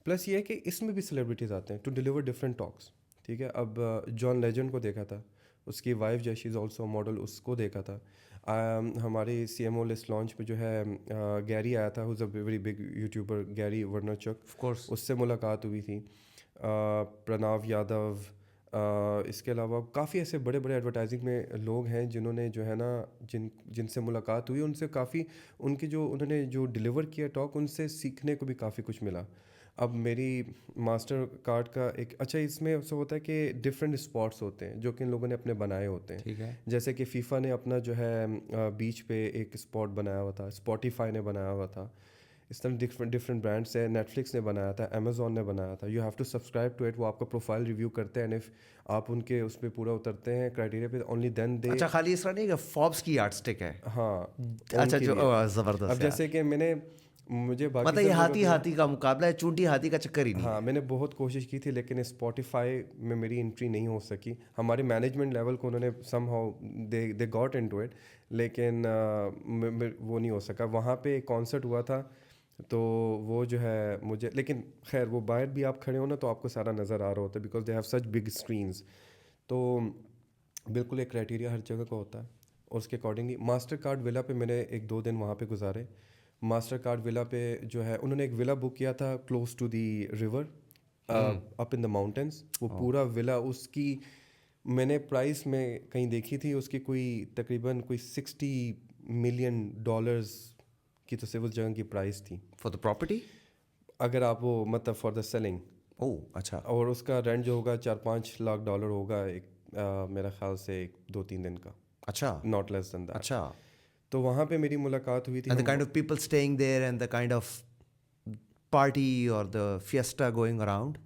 प्लस ये है कि इसमें भी सेलिब्रिटीज़ आते हैं टू डिलीवर डिफरेंट टॉक्स। ठीक है, अब जॉन लेजेंड को देखा था, उसकी वाइफ जैशी इज़ ऑल्सो मॉडल, उसको देखा था। हमारे CMO लिस्ट लॉन्च पे जो है गैरी आया था, who's a very big YouTuber, Gary Vaynerchuk, of course. उससे मुलाकात हुई थी। प्रणव यादव, इसके अलावा काफ़ी ऐसे बड़े बड़े एडवर्टाइजिंग में लोग हैं जिन्होंने जो है ना जिनसे मुलाकात हुई, उनसे काफ़ी उनके जो उन्होंने जो डिलीवर किया टॉक, उनसे सीखने को भी काफ़ी कुछ मिला। अब मेरी मास्टर कार्ड का एक अच्छा इसमें ऐसा होता है कि डिफरेंट स्पॉट्स होते हैं जो कि इन लोगों ने अपने बनाए होते हैं। ठीक है। जैसे कि फीफा ने अपना जो है बीच पे एक स्पॉट बनाया हुआ था, स्पॉटिफाई ने बनाया हुआ था, इस तरह डिफरेंट डिफरेंट ब्रांड्स है, नेटफ्लिक्स ने बनाया था, अमेजोन ने बनाया था। You have to subscribe to it, वो आपका प्रोफाइल रिव्यू करते हैं, एंड इफ आप उनके उस पर पूरा उतरते हैं क्राइटेरिया पे, ओनली देन दे। अच्छा, खाली इस तरह नहीं कि फॉर्ब्स की यार्डस्टिक है? हाँ, अच्छा, उनके जो लिए। अब ज़बरदस्त यार। जैसे कि मैंने मुझे बाकी मतलब ये सब जगह हाथी पे हाथी का मुकाबला है, चूंटी हाथी का चक्कर ही नहीं हाँ है। मैंने बहुत कोशिश की थी, लेकिन स्पॉटिफाई में मेरी एंट्री नहीं हो सकी। हमारे मैनेजमेंट लेवल को उन्होंने somehow they got into it, लेकिन वो नहीं हो सका। वहाँ पे एक कॉन्सर्ट हुआ था, तो वो जो है मुझे, लेकिन खैर वो बाहर भी आप खड़े हो ना तो आपको सारा नज़र आ रहा होता है, because they have such big screens. तो बिल्कुल एक क्राइटेरिया हर जगह का होता है, और उसके अकॉर्डिंगली मास्टर कार्ड विला पे मैंने 1-2 दिन वहाँ पे गुजारे। मास्टर कार्ड विला पे जो है उन्होंने एक विला बुक किया था close to the river, up in the mountains. वो पूरा विला उसकी मैंने प्राइस में कहीं देखी थी, उसकी कोई तकरीबन कोई $60 मिलियन की तो सिर्फ उस जगह की प्राइस थी, फॉर द प्रॉपर्टी? अगर आप वो मतलब फॉर द सेलिंग। ओह, अच्छा। और उसका रेंट जो होगा $4-5 लाख होगा, एक मेरा ख्याल से 1-2-3 दिन का, अच्छा। Not less than that. अच्छा। तो वहाँ पे मेरी मुलाकात हुई थी। एंड द हम kind of people staying there and the kind of party और द फिएस्टा गोइंग अराउंड,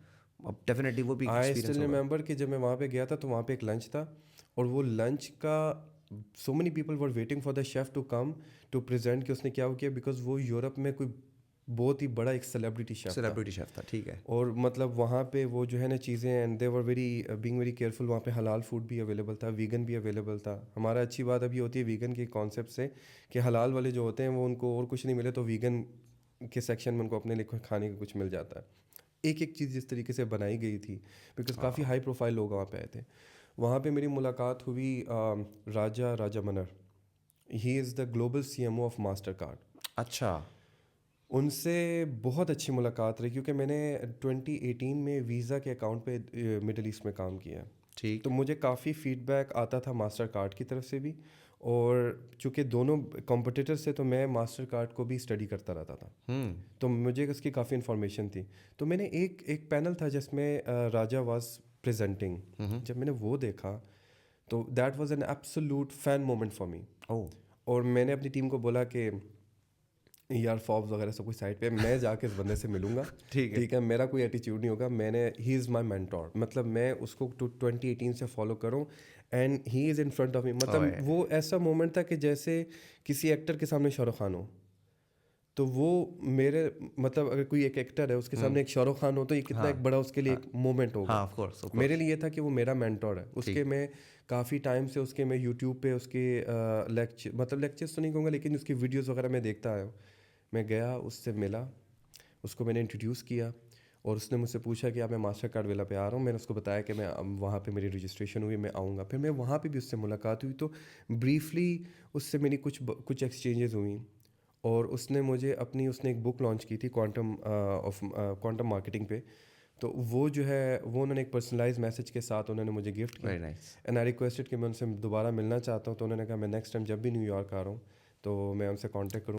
अब डेफिनेटली वो भी एक आई एक्सपीरियंस स्टिल होगा। रिमेंबर कि जब मैं वहाँ पे गया था तो वहाँ पे एक लंच था, और वो लंच का so many people were waiting for the chef to come to present कि उसने क्या किया, बिकॉज वो यूरोप में कोई बहुत ही बड़ा एक सेलिब्रिटी शेफ था। सेलिब्रिटी शेफ था, ठीक है। और मतलब वहाँ पे वो जो है ना चीज़ें, and they were very being very careful. वहाँ पे हलाल फूड भी अवेलेबल था, वीगन भी अवेलेबल था। हमारा अच्छी बात अभी होती है वीगन के कॉन्सेप्ट से कि हलाल वाले जो होते हैं वो उनको और कुछ नहीं मिले तो वीगन के सेक्शन में उनको अपने लिए खाने का कुछ मिल जाता है। एक एक चीज़ जिस तरीके से बनाई गई थी, बिकॉज काफ़ी हाई प्रोफाइल लोग वहाँ पे आए थे। वहाँ पे मेरी मुलाकात हुई Raja Rajamannar, he is the global CMO of Mastercard. अच्छा। उनसे बहुत अच्छी मुलाकात रही, क्योंकि मैंने 2018 में वीज़ा के अकाउंट पे मिडल ईस्ट में काम किया। ठीक। तो मुझे काफ़ी फीडबैक आता था मास्टर कार्ड की तरफ से भी, और चूँकि दोनों कॉम्पिटिटर से तो मैं मास्टर कार्ड को भी स्टडी करता रहता था, तो मुझे उसकी काफ़ी इन्फॉर्मेशन थी। तो मैंने एक एक पैनल था जिसमें राजा वाज प्रेजेंटिंग। जब मैंने वो देखा तो that was an absolute fan moment for me. Oh. और मैंने अपनी टीम को बोला कि यार फॉब्स वगैरह सब कुछ साइड पे, मैं जाके इस बंदे से मिलूंगा। ठीक है। ठीक है, मेरा कोई एटीट्यूड नहीं होगा, मैंने ही इज़ माई मेंटोर, मतलब मैं उसको 2018 से फॉलो करूँ, and he is in front of me. मतलब ओए। वो ऐसा मोमेंट था कि जैसे किसी एक्टर के सामने शाहरुख खान हो, तो वो मेरे मतलब अगर कोई एक एक्टर है उसके सामने एक शाहरुख खान हो तो ये कितना हाँ, एक बड़ा उसके लिए एक मोमेंट होगा। हाँ, ऑफ कोर्स, ऑफ मेरे कोर्स। लिए ये था कि वो मेरा मेंटोर है। उसके ठीक। मैं काफ़ी टाइम से उसके मैं यूट्यूब पे उसके लेक्चर, मतलब लेक्चर्स तो नहीं कहूँगा, लेकिन उसकी वीडियोस वगैरह मैं देखता आया हूँ। मैं गया, उससे मिला, उसको मैंने इंट्रोड्यूस किया, और उसने मुझसे पूछा कि आप मैं मास्टर कार्ड विला पे आ रहा हूँ। मैंने उसको बताया कि मैं वहाँ पे मेरी रजिस्ट्रेशन हुई, मैं आऊँगा। फिर मैं वहाँ पे भी उससे मुलाकात हुई, तो ब्रीफली उससे मेरी कुछ एक्सचेंजेस हुई, और उसने एक बुक लॉन्च की थी क्वांटम मार्केटिंग पे। तो वो जो है वो उन्होंने एक पर्सनलाइज मैसेज के साथ उन्होंने मुझे गिफ्ट वेरी किया। नाइस। एंड आई रिक्वेस्टेड कि मैं उनसे दोबारा मिलना चाहता हूँ। तो उन्होंने कहा मैं नेक्स्ट टाइम जब भी न्यूयॉर्क आ रहा हूँ तो मैं उनसे कांटेक्ट करूँ।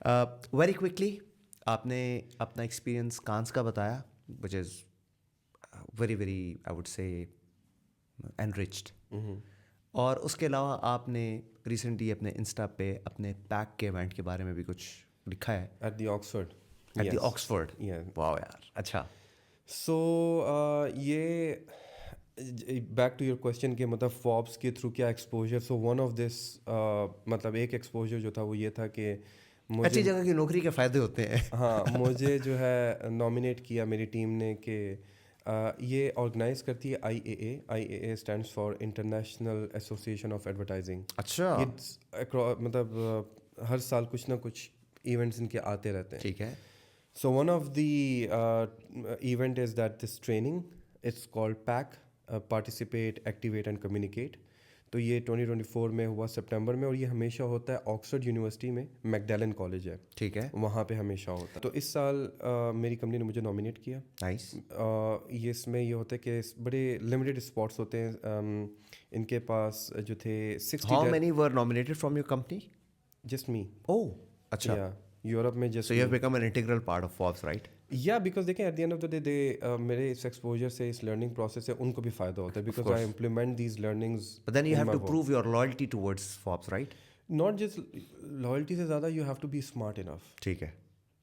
वेरी क्विकली, आपने अपना एक्सपीरियंस कांस का बताया, which is very very I would say enriched. और उसके अलावा आपने रिसेंटली अपने इंस्टा पे अपने पैक के इवेंट के बारे में भी कुछ लिखा है, at the Oxford. At the Oxford. या वाह यार, अच्छा। सो ये बैक टू योर क्वेश्चन कि मतलब फॉब्स के थ्रू क्या exposure. So one of this मतलब एक एक्सपोजर जो था वो ये था कि मुझे, अच्छी जगह की नौकरी के फ़ायदे होते हैं। हाँ, मुझे जो है नॉमिनेट किया मेरी टीम ने कि ये ऑर्गेनाइज करती है I A stands for International Association of Advertising. अच्छा, ये मतलब हर साल कुछ ना कुछ इवेंट्स इनके आते रहते हैं। ठीक है। So one of the event is that this training, it's called PAC, Participate, Activate and Communicate. तो ये 2024 में हुआ सितंबर में, और ये हमेशा होता है ऑक्सफोर्ड यूनिवर्सिटी में, मैकडैलन कॉलेज है ठीक है। वहाँ पे हमेशा होता है। तो इस साल मेरी कंपनी ने मुझे नॉमिनेट किया। नाइस। ये इसमें ये होता है कि बड़े लिमिटेड स्पॉट्स होते हैं। इनके पास जो थे 60 how many were nominated from your company? Just me. Oh, अच्छा। या यूरोप में so just you have become an integral part of Forbes, right? या बिकॉज देखें at the end of the day दे मेरे इस एक्सपोजर से, इस लर्निंग प्रोसेस से उनको भी फ़ायदा होता है, because I implement these learnings. But then you have to prove your loyalty towards Forbes, right? Not just loyalty से ज़्यादा you have to be smart enough. ठीक है।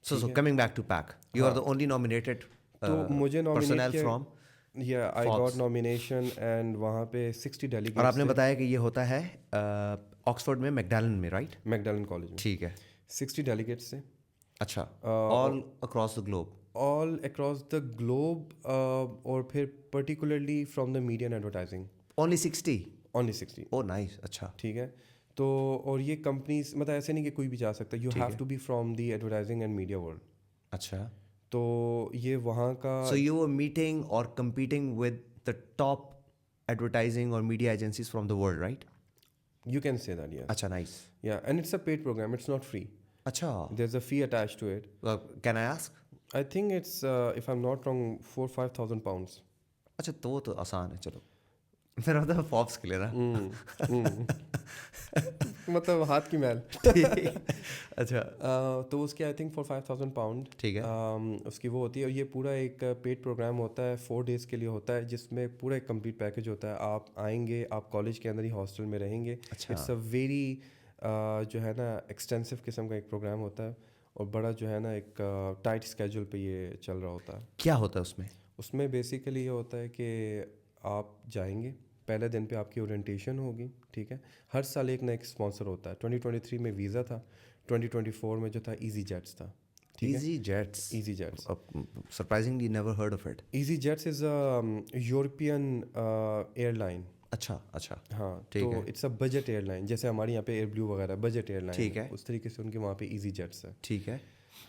So coming back to pack, you are the only nominated तो मुझे nominate personal किया। From, या I got nomination and वहाँ पे 60 और डेलीगेट्स आपने बताया कि ये होता है ऑक्सफोर्ड में, मैकडैलन में, राइट? मैकडैलन कॉलेज में। ठीक है। 60 डेलीगेट्स से अच्छा, all across the globe? All across the globe, और फिर particularly from the media and advertising. Only 60? Only 60। Oh nice, अच्छा। ठीक है। तो और ये कंपनीज मतलब ऐसे नहीं कि कोई भी जा सकता, यू ठीक हैव है। To be from the advertising and media world. अच्छा, तो ये वहाँ का, सो यू वर मीटिंग और competing with the top advertising or media agencies from the world, right? You can say that, yes. अच्छा, nice. या and it's a paid programme, it's not free, अच्छा, there is a fee attached to it. Can I ask? I think it's if I am not wrong 4-5,000 pounds. अच्छा, तो आसान है, चलो। मेरा मतलब फॉर्ब्स के लिए ना। मतलब हाथ की मैल। अच्छा, तो उसके आई थिंक 4-5,000 पाउंड, ठीक है। उसकी वो होती है। और ये पूरा एक पेड प्रोग्राम होता है, 4 डेज़ के लिए होता है, जिसमें पूरा एक कंप्लीट पैकेज होता है। आप आएंगे, आप कॉलेज के अंदर ही हॉस्टल में रहेंगे। अच्छा। इट्स अ वेरी जो है ना एक्सटेंसिव किस्म का एक प्रोग्राम होता है, और बड़ा जो है ना एक टाइट स्केड्यूल पे ये चल रहा होता है। क्या होता है उसमें? उसमें बेसिकली ये होता है कि आप जाएंगे, पहले दिन पे आपकी ओरिएंटेशन होगी। ठीक है। हर साल एक ना एक स्पॉन्सर होता है। 2023 में वीज़ा था, 2024 में जो था ईजी जेट्स था। ठीक है। Easy Jets? Easy jets. Surprisingly never heard of it. Easy jets is a European airline. अच्छा, अच्छा। हाँ, ठीक तो है। इट्स अ बजट एयरलाइन, जैसे हमारे यहाँ पे एयर ब्लू वगैरह बजट एयरलाइन ठीक है। उस तरीके से उनके वहाँ पे ईजी जेट्स है। ठीक है।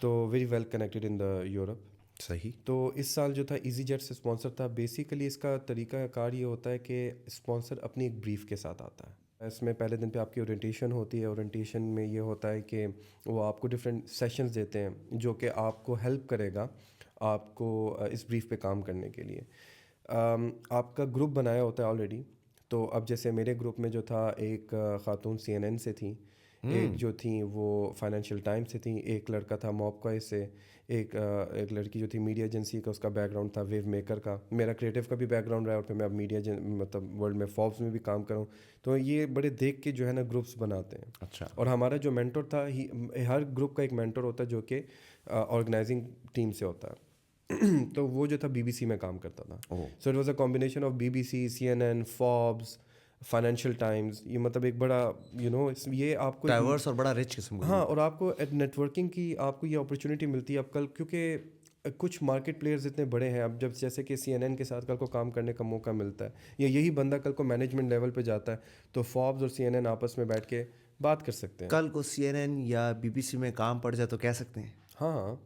तो very well connected in the Europe. सही। तो इस साल जो था ईजी जेट से स्पॉन्सर था। बेसिकली इसका तरीका कार ये होता है कि स्पॉन्सर अपनी एक ब्रीफ के साथ आता है। इसमें पहले दिन पे आपकी ओरिएंटेशन होती है। ओरिएंटेशन में ये होता है कि वो आपको डिफरेंट सेशंस देते हैं जो कि आपको हेल्प करेगा आपको इस ब्रीफ पे काम करने के लिए। आपका ग्रुप बनाया होता है ऑलरेडी। तो अब जैसे मेरे ग्रुप में जो था, एक खातून CNN से थी, एक जो थी वो फाइनेंशियल टाइम्स से थी, एक लड़का था मॉपकॉय से, एक लड़की जो थी मीडिया एजेंसी का, उसका बैकग्राउंड था वेव मेकर का। मेरा क्रिएटिव का भी बैकग्राउंड रहा, और फिर मैं अब मीडिया मतलब वर्ल्ड में फॉर्ब्स में भी काम करूँ। तो ये बड़े देख के जो है ना ग्रुप्स बनाते हैं। अच्छा। और हमारा जो मेंटर था, हर ग्रुप का एक मेंटर होता है जो कि ऑर्गेनाइजिंग टीम से होता है। तो वो जो था BBC में काम करता था। Oh, so it was a combination of BBC, CNN, Forbes, Financial Times. ये मतलब एक बड़ा ये आपको डाइवर्स और बड़ा रिच किस्म का। हाँ, और आपको नेटवर्किंग की आपको ये अपॉर्चुनिटी मिलती है अब कल, क्योंकि कुछ मार्केट प्लेयर्स इतने बड़े हैं अब, जब जैसे कि CNN के साथ कल को काम करने का मौका मिलता है, या यही बंदा कल को मैनेजमेंट लेवल पे जाता है, तो फॉर्ब्स और CNN आपस में बैठ के बात कर सकते हैं। कल को CNN या BBC में काम पड़ जाए तो कह सकते हैं। हाँ हाँ,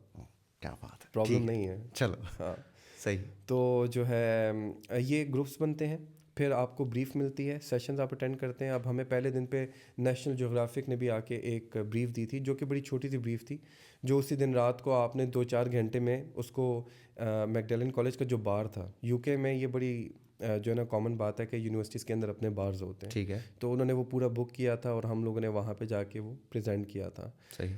क्या बात है, प्रॉब्लम ठीक है। नहीं है। चलो, हाँ, सही। तो जो है ये ग्रुप्स बनते हैं। फिर आपको ब्रीफ मिलती है, सेशंस आप अटेंड करते हैं। अब हमें पहले दिन पे नेशनल ज्योग्राफिक ने भी आके एक ब्रीफ दी थी, जो कि बड़ी छोटी सी ब्रीफ थी, जो उसी दिन रात को आपने 2-4 घंटे में उसको मैकडैलन कॉलेज का जो बार था, यूके में ये बड़ी जो है ना कॉमन बात है कि यूनिवर्सिटीज़ के अंदर अपने बार्स होते हैं। ठीक है, तो उन्होंने वो पूरा बुक किया था और हम लोगों ने वहाँ पे जाके वो प्रेजेंट किया था। सही।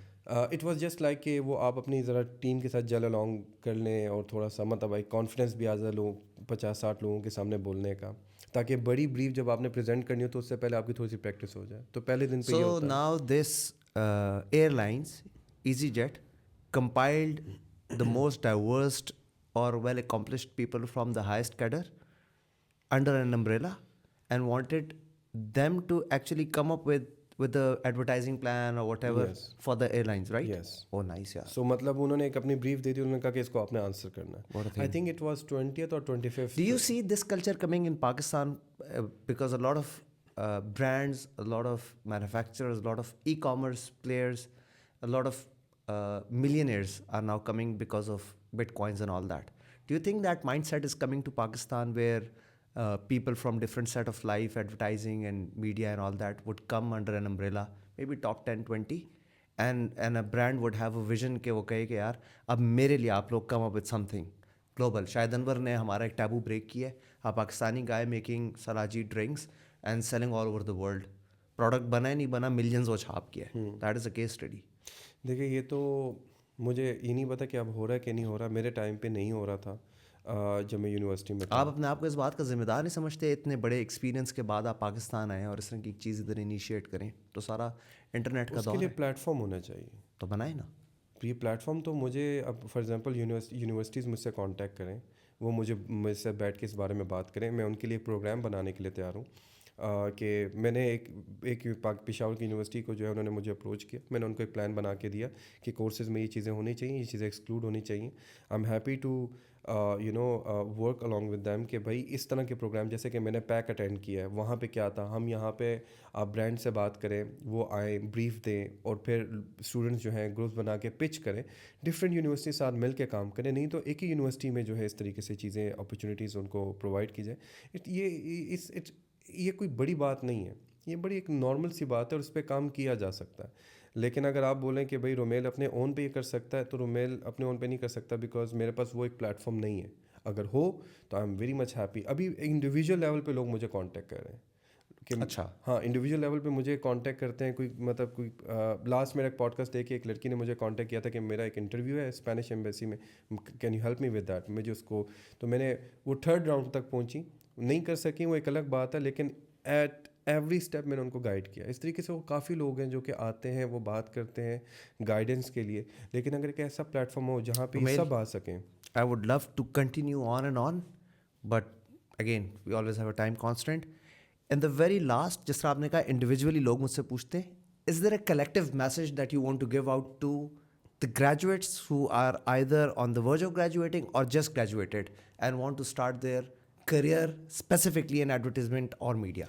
इट वाज जस्ट लाइक कि वो आप अपनी ज़रा टीम के साथ जल अलॉन्ग कर लें और थोड़ा सा मतलब एक कॉन्फिडेंस भी आ जाए लोग 50-60 लोगों के सामने बोलने का, ताकि बड़ी ब्रीफ जब आपने प्रेजेंट करनी हो तो उससे पहले आपकी थोड़ी सी प्रैक्टिस हो जाए। तो पहले दिन पे ये So होता है। now this airlines, EasyJet, compiled the most diverse or well accomplished people from the highest cadre under an umbrella and wanted them to actually come up with the advertising plan or whatever Yes. for the airlines, right? Yes. Oh, nice, yeah. सो मतलब उन्होंने एक अपनी brief दे दी, उन्होंने कहा कि इसको आपने answer करना What a है। thing. I think it was 20th और 25th। Do you see this culture coming in Pakistan? Because a lot of brands, a lot of manufacturers, a lot of e-commerce players, a lot of millionaires are now coming because of bitcoins and all that. Do you think that mindset is coming to Pakistan where people from different set of life, advertising and media and all that would come under an umbrella, maybe top 10, 20, and a brand would have a vision कि वो कहे कि यार अब मेरे लिए आप लोग come up with something global. शायद अनवर ने हमारा एक टैबू ब्रेक किया है। आ पाकिस्तानी गाय मेकिंग सलाजी drinks and selling all over the world. Product बना है नहीं बना, मिलियंस वो छाप किया है। That is a case study. देखिए ये तो मुझे ये नहीं पता कि अब हो रहा है कि नहीं हो रहा। मेरे टाइम पे नहीं हो रहा था जब मैं यूनिवर्सिटी में था। आप अपने आप को इस बात का जिम्मेदार नहीं समझते? इतने बड़े एक्सपीरियंस के बाद आप पाकिस्तान आए और इस तरह की एक चीज़ इधर इनिशिएट करें, तो सारा इंटरनेट का उसके दौर लिए है, प्लेटफॉर्म होना चाहिए। तो बनाए ना। ये प्लेटफॉर्म तो मुझे अब फॉर एग्जांपल यूनिवर्सिटीज़ मुझसे कांटेक्ट करें, वो मुझसे बैठ के इस बारे में बात करें, मैं उनके लिए प्रोग्राम बनाने के लिए तैयार हूँ। कि मैंने एक पेशावर की यूनिवर्सिटी को जो है उन्होंने मुझे अप्रोच किया, मैंने उनको एक प्लान बना के दिया कि कोर्सेज़ में ये चीज़ें होनी चाहिए, ये चीज़ें एक्सक्लूड होनी चाहिए। I am happy to work along with them कि भाई इस तरह के प्रोग्राम, जैसे कि मैंने पैक अटेंड किया है, वहाँ पे क्या था, हम यहाँ पे आप ब्रांड से बात करें, वो आए ब्रीफ दें और फिर स्टूडेंट्स जो हैं ग्रुप्स बना के पिच करें, डिफरेंट यूनिवर्सिटी साथ मिल के काम करें। नहीं तो एक ही यूनिवर्सिटी में जो है इस तरीके से चीज़ें अपॉर्चुनिटीज़ उनको प्रोवाइड की जाए। ये कोई बड़ी बात नहीं है, ये बड़ी एक नॉर्मल सी बात है और उस पर काम किया जा सकता है। लेकिन अगर आप बोलें कि भाई रोमेल अपने ओन पे ये कर सकता है, तो रोमेल अपने ओन पे नहीं कर सकता, बिकॉज मेरे पास वो एक प्लेटफॉर्म नहीं है। अगर हो तो आई एम वेरी मच हैप्पी। अभी इंडिविजुअल लेवल पे लोग मुझे कांटेक्ट कर रहे हैं कि अच्छा, हाँ, इंडिविजुअल लेवल पे मुझे कांटेक्ट करते हैं। कोई मतलब कोई लास्ट मेरा एक पॉडकास्ट देख के एक लड़की ने मुझे कांटेक्ट किया था कि मेरा एक इंटरव्यू है स्पेनिश एम्बेसी में, can you help me with that. मुझे उसको, तो मैंने वो 3rd राउंड तक पहुंची, नहीं कर सकी वो एक अलग बात है, लेकिन एट एवरी स्टेप मैंने उनको गाइड किया। इस तरीके से वो काफ़ी लोग हैं जो कि आते हैं, वो बात करते हैं गाइडेंस के लिए। लेकिन अगर एक ऐसा प्लेटफॉर्म हो जहाँ पे ये रोमेल, सब आ सकें। I would love to continue on and on, but again, we always have a time constant. In the very last, जिस तरह आपने कहा individually लोग मुझसे पूछते हैं, is there a collective message that you want to give out to the graduates who are either on the verge of graduating or just graduated and want to start their career specifically in advertisement or media?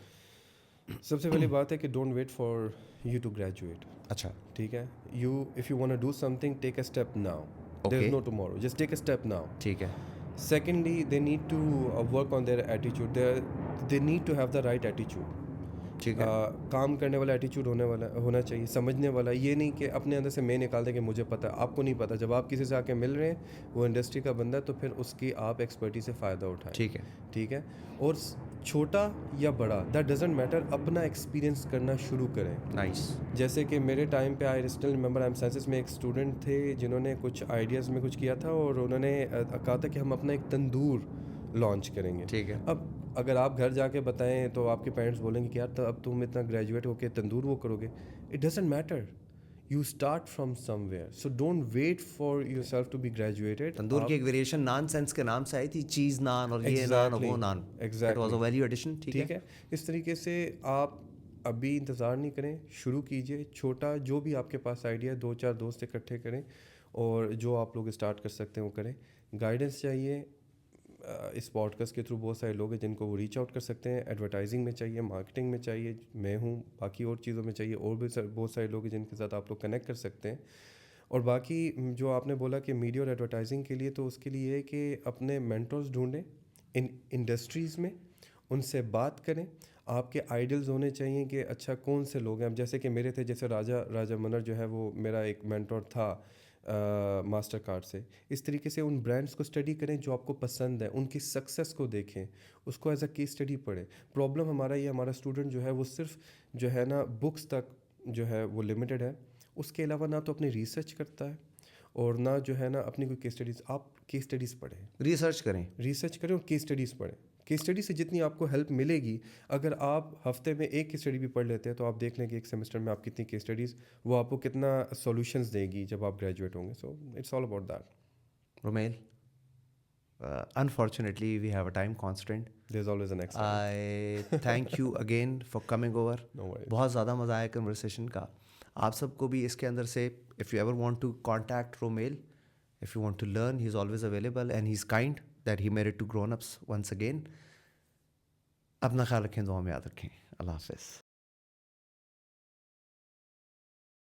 सबसे पहली बात है कि don't wait for you to graduate. अच्छा, ठीक है, if you want to do something, take a step now, there Okay. Is no tomorrow, just take a step now. ठीक है, Secondly, they need to work on their attitude. They need to have the right attitude. ठीक है, काम करने वाला attitude होना चाहिए, समझने वाला। ये नहीं कि अपने अंदर से मैं निकाल दें कि मुझे पता है, आपको नहीं पता। जब आप किसी से आके मिल रहे हैं, वो इंडस्ट्री का बंदा है, तो फिर उसकी आप एक्सपर्टी से फ़ायदा उठाएं। ठीक है, ठीक है, और छोटा या बड़ा दैट डजेंट मैटर, अपना एक्सपीरियंस करना शुरू करें। नाइस, जैसे कि मेरे टाइम पे I still remember, I am sciences में एक स्टूडेंट थे जिन्होंने कुछ आइडियाज़ में कुछ किया था और उन्होंने कहा था कि हम अपना एक तंदूर लॉन्च करेंगे। ठीक है, अब अगर आप घर जाके बताएं तो आपके पेरेंट्स बोलेंगे कि यार तो अब तुम इतना ग्रेजुएट होके तंदूर वो करोगे। It doesn't matter, you start from somewhere, so don't wait for yourself to be graduated. Tandoor की एक वेरिएशन नान सेंस के नाम से आई थी, चीज़ नान और ये नान और वो naan. It was a value addition. ठीक है, इस तरीके से आप अभी इंतज़ार नहीं करें, शुरू कीजिए छोटा। जो भी आपके पास आइडिया है, 2-4 दोस्त इकट्ठे करें और जो आप लोग स्टार्ट कर सकते हैं वो करें। गाइडेंस चाहिए, इस पॉडकास्ट के थ्रू बहुत सारे लोग हैं जिनको वो रीच आउट कर सकते हैं। एडवर्टाइजिंग में चाहिए, मार्केटिंग में चाहिए, मैं हूँ, बाकी और चीज़ों में चाहिए, और भी बहुत सारे लोग हैं जिनके साथ आप लोग कनेक्ट कर सकते हैं। और बाकी जो आपने बोला कि मीडिया और एडवर्टाइजिंग के लिए, तो उसके लिए है कि अपने मेंटर्स ढूंढें इन इंडस्ट्रीज़ में उनसे बात करें। आपके आइडल्स होने चाहिए कि अच्छा कौन से लोग हैं। अब जैसे कि मेरे थे, जैसे राजा मनर जो है वो मेरा एक मेंटोर था मास्टर कार्ड से। इस तरीके से उन ब्रांड्स को स्टडी करें जो आपको पसंद है, उनकी सक्सेस को देखें, उसको एज अ केस स्टडी पढ़ें। प्रॉब्लम हमारा ये, हमारा स्टूडेंट जो है वो सिर्फ जो है ना बुक्स तक जो है वो लिमिटेड है। उसके अलावा ना तो अपनी रिसर्च करता है और ना जो है ना अपनी कोई केस स्टडीज़। आप केस स्टडीज़ पढ़ें, रिसर्च करें। रिसर्च करें और केस स्टडीज़ पढ़ें। केस स्टडी से जितनी आपको हेल्प मिलेगी, अगर आप हफ्ते में एक केस स्टडी भी पढ़ लेते हैं तो आप देख लें कि एक सेमेस्टर में आप कितनी केस स्टडीज़, वो आपको कितना सॉल्यूशंस देगी जब आप ग्रेजुएट होंगे। So it's all about that. Romail, unfortunately, we have a time constraint. There is always a next time. I thank you again for coming over. No worries. बहुत ज़्यादा मज़ा आया कन्वर्सेशन का। आप सबको भी इसके अंदर से, if you ever want to contact Romail, if you want to learn, he's always available and he's kind that he made it to grown ups once again. अपना ख्याल रखें, दुआ में याद रखें। अल्लाह हाफिज़।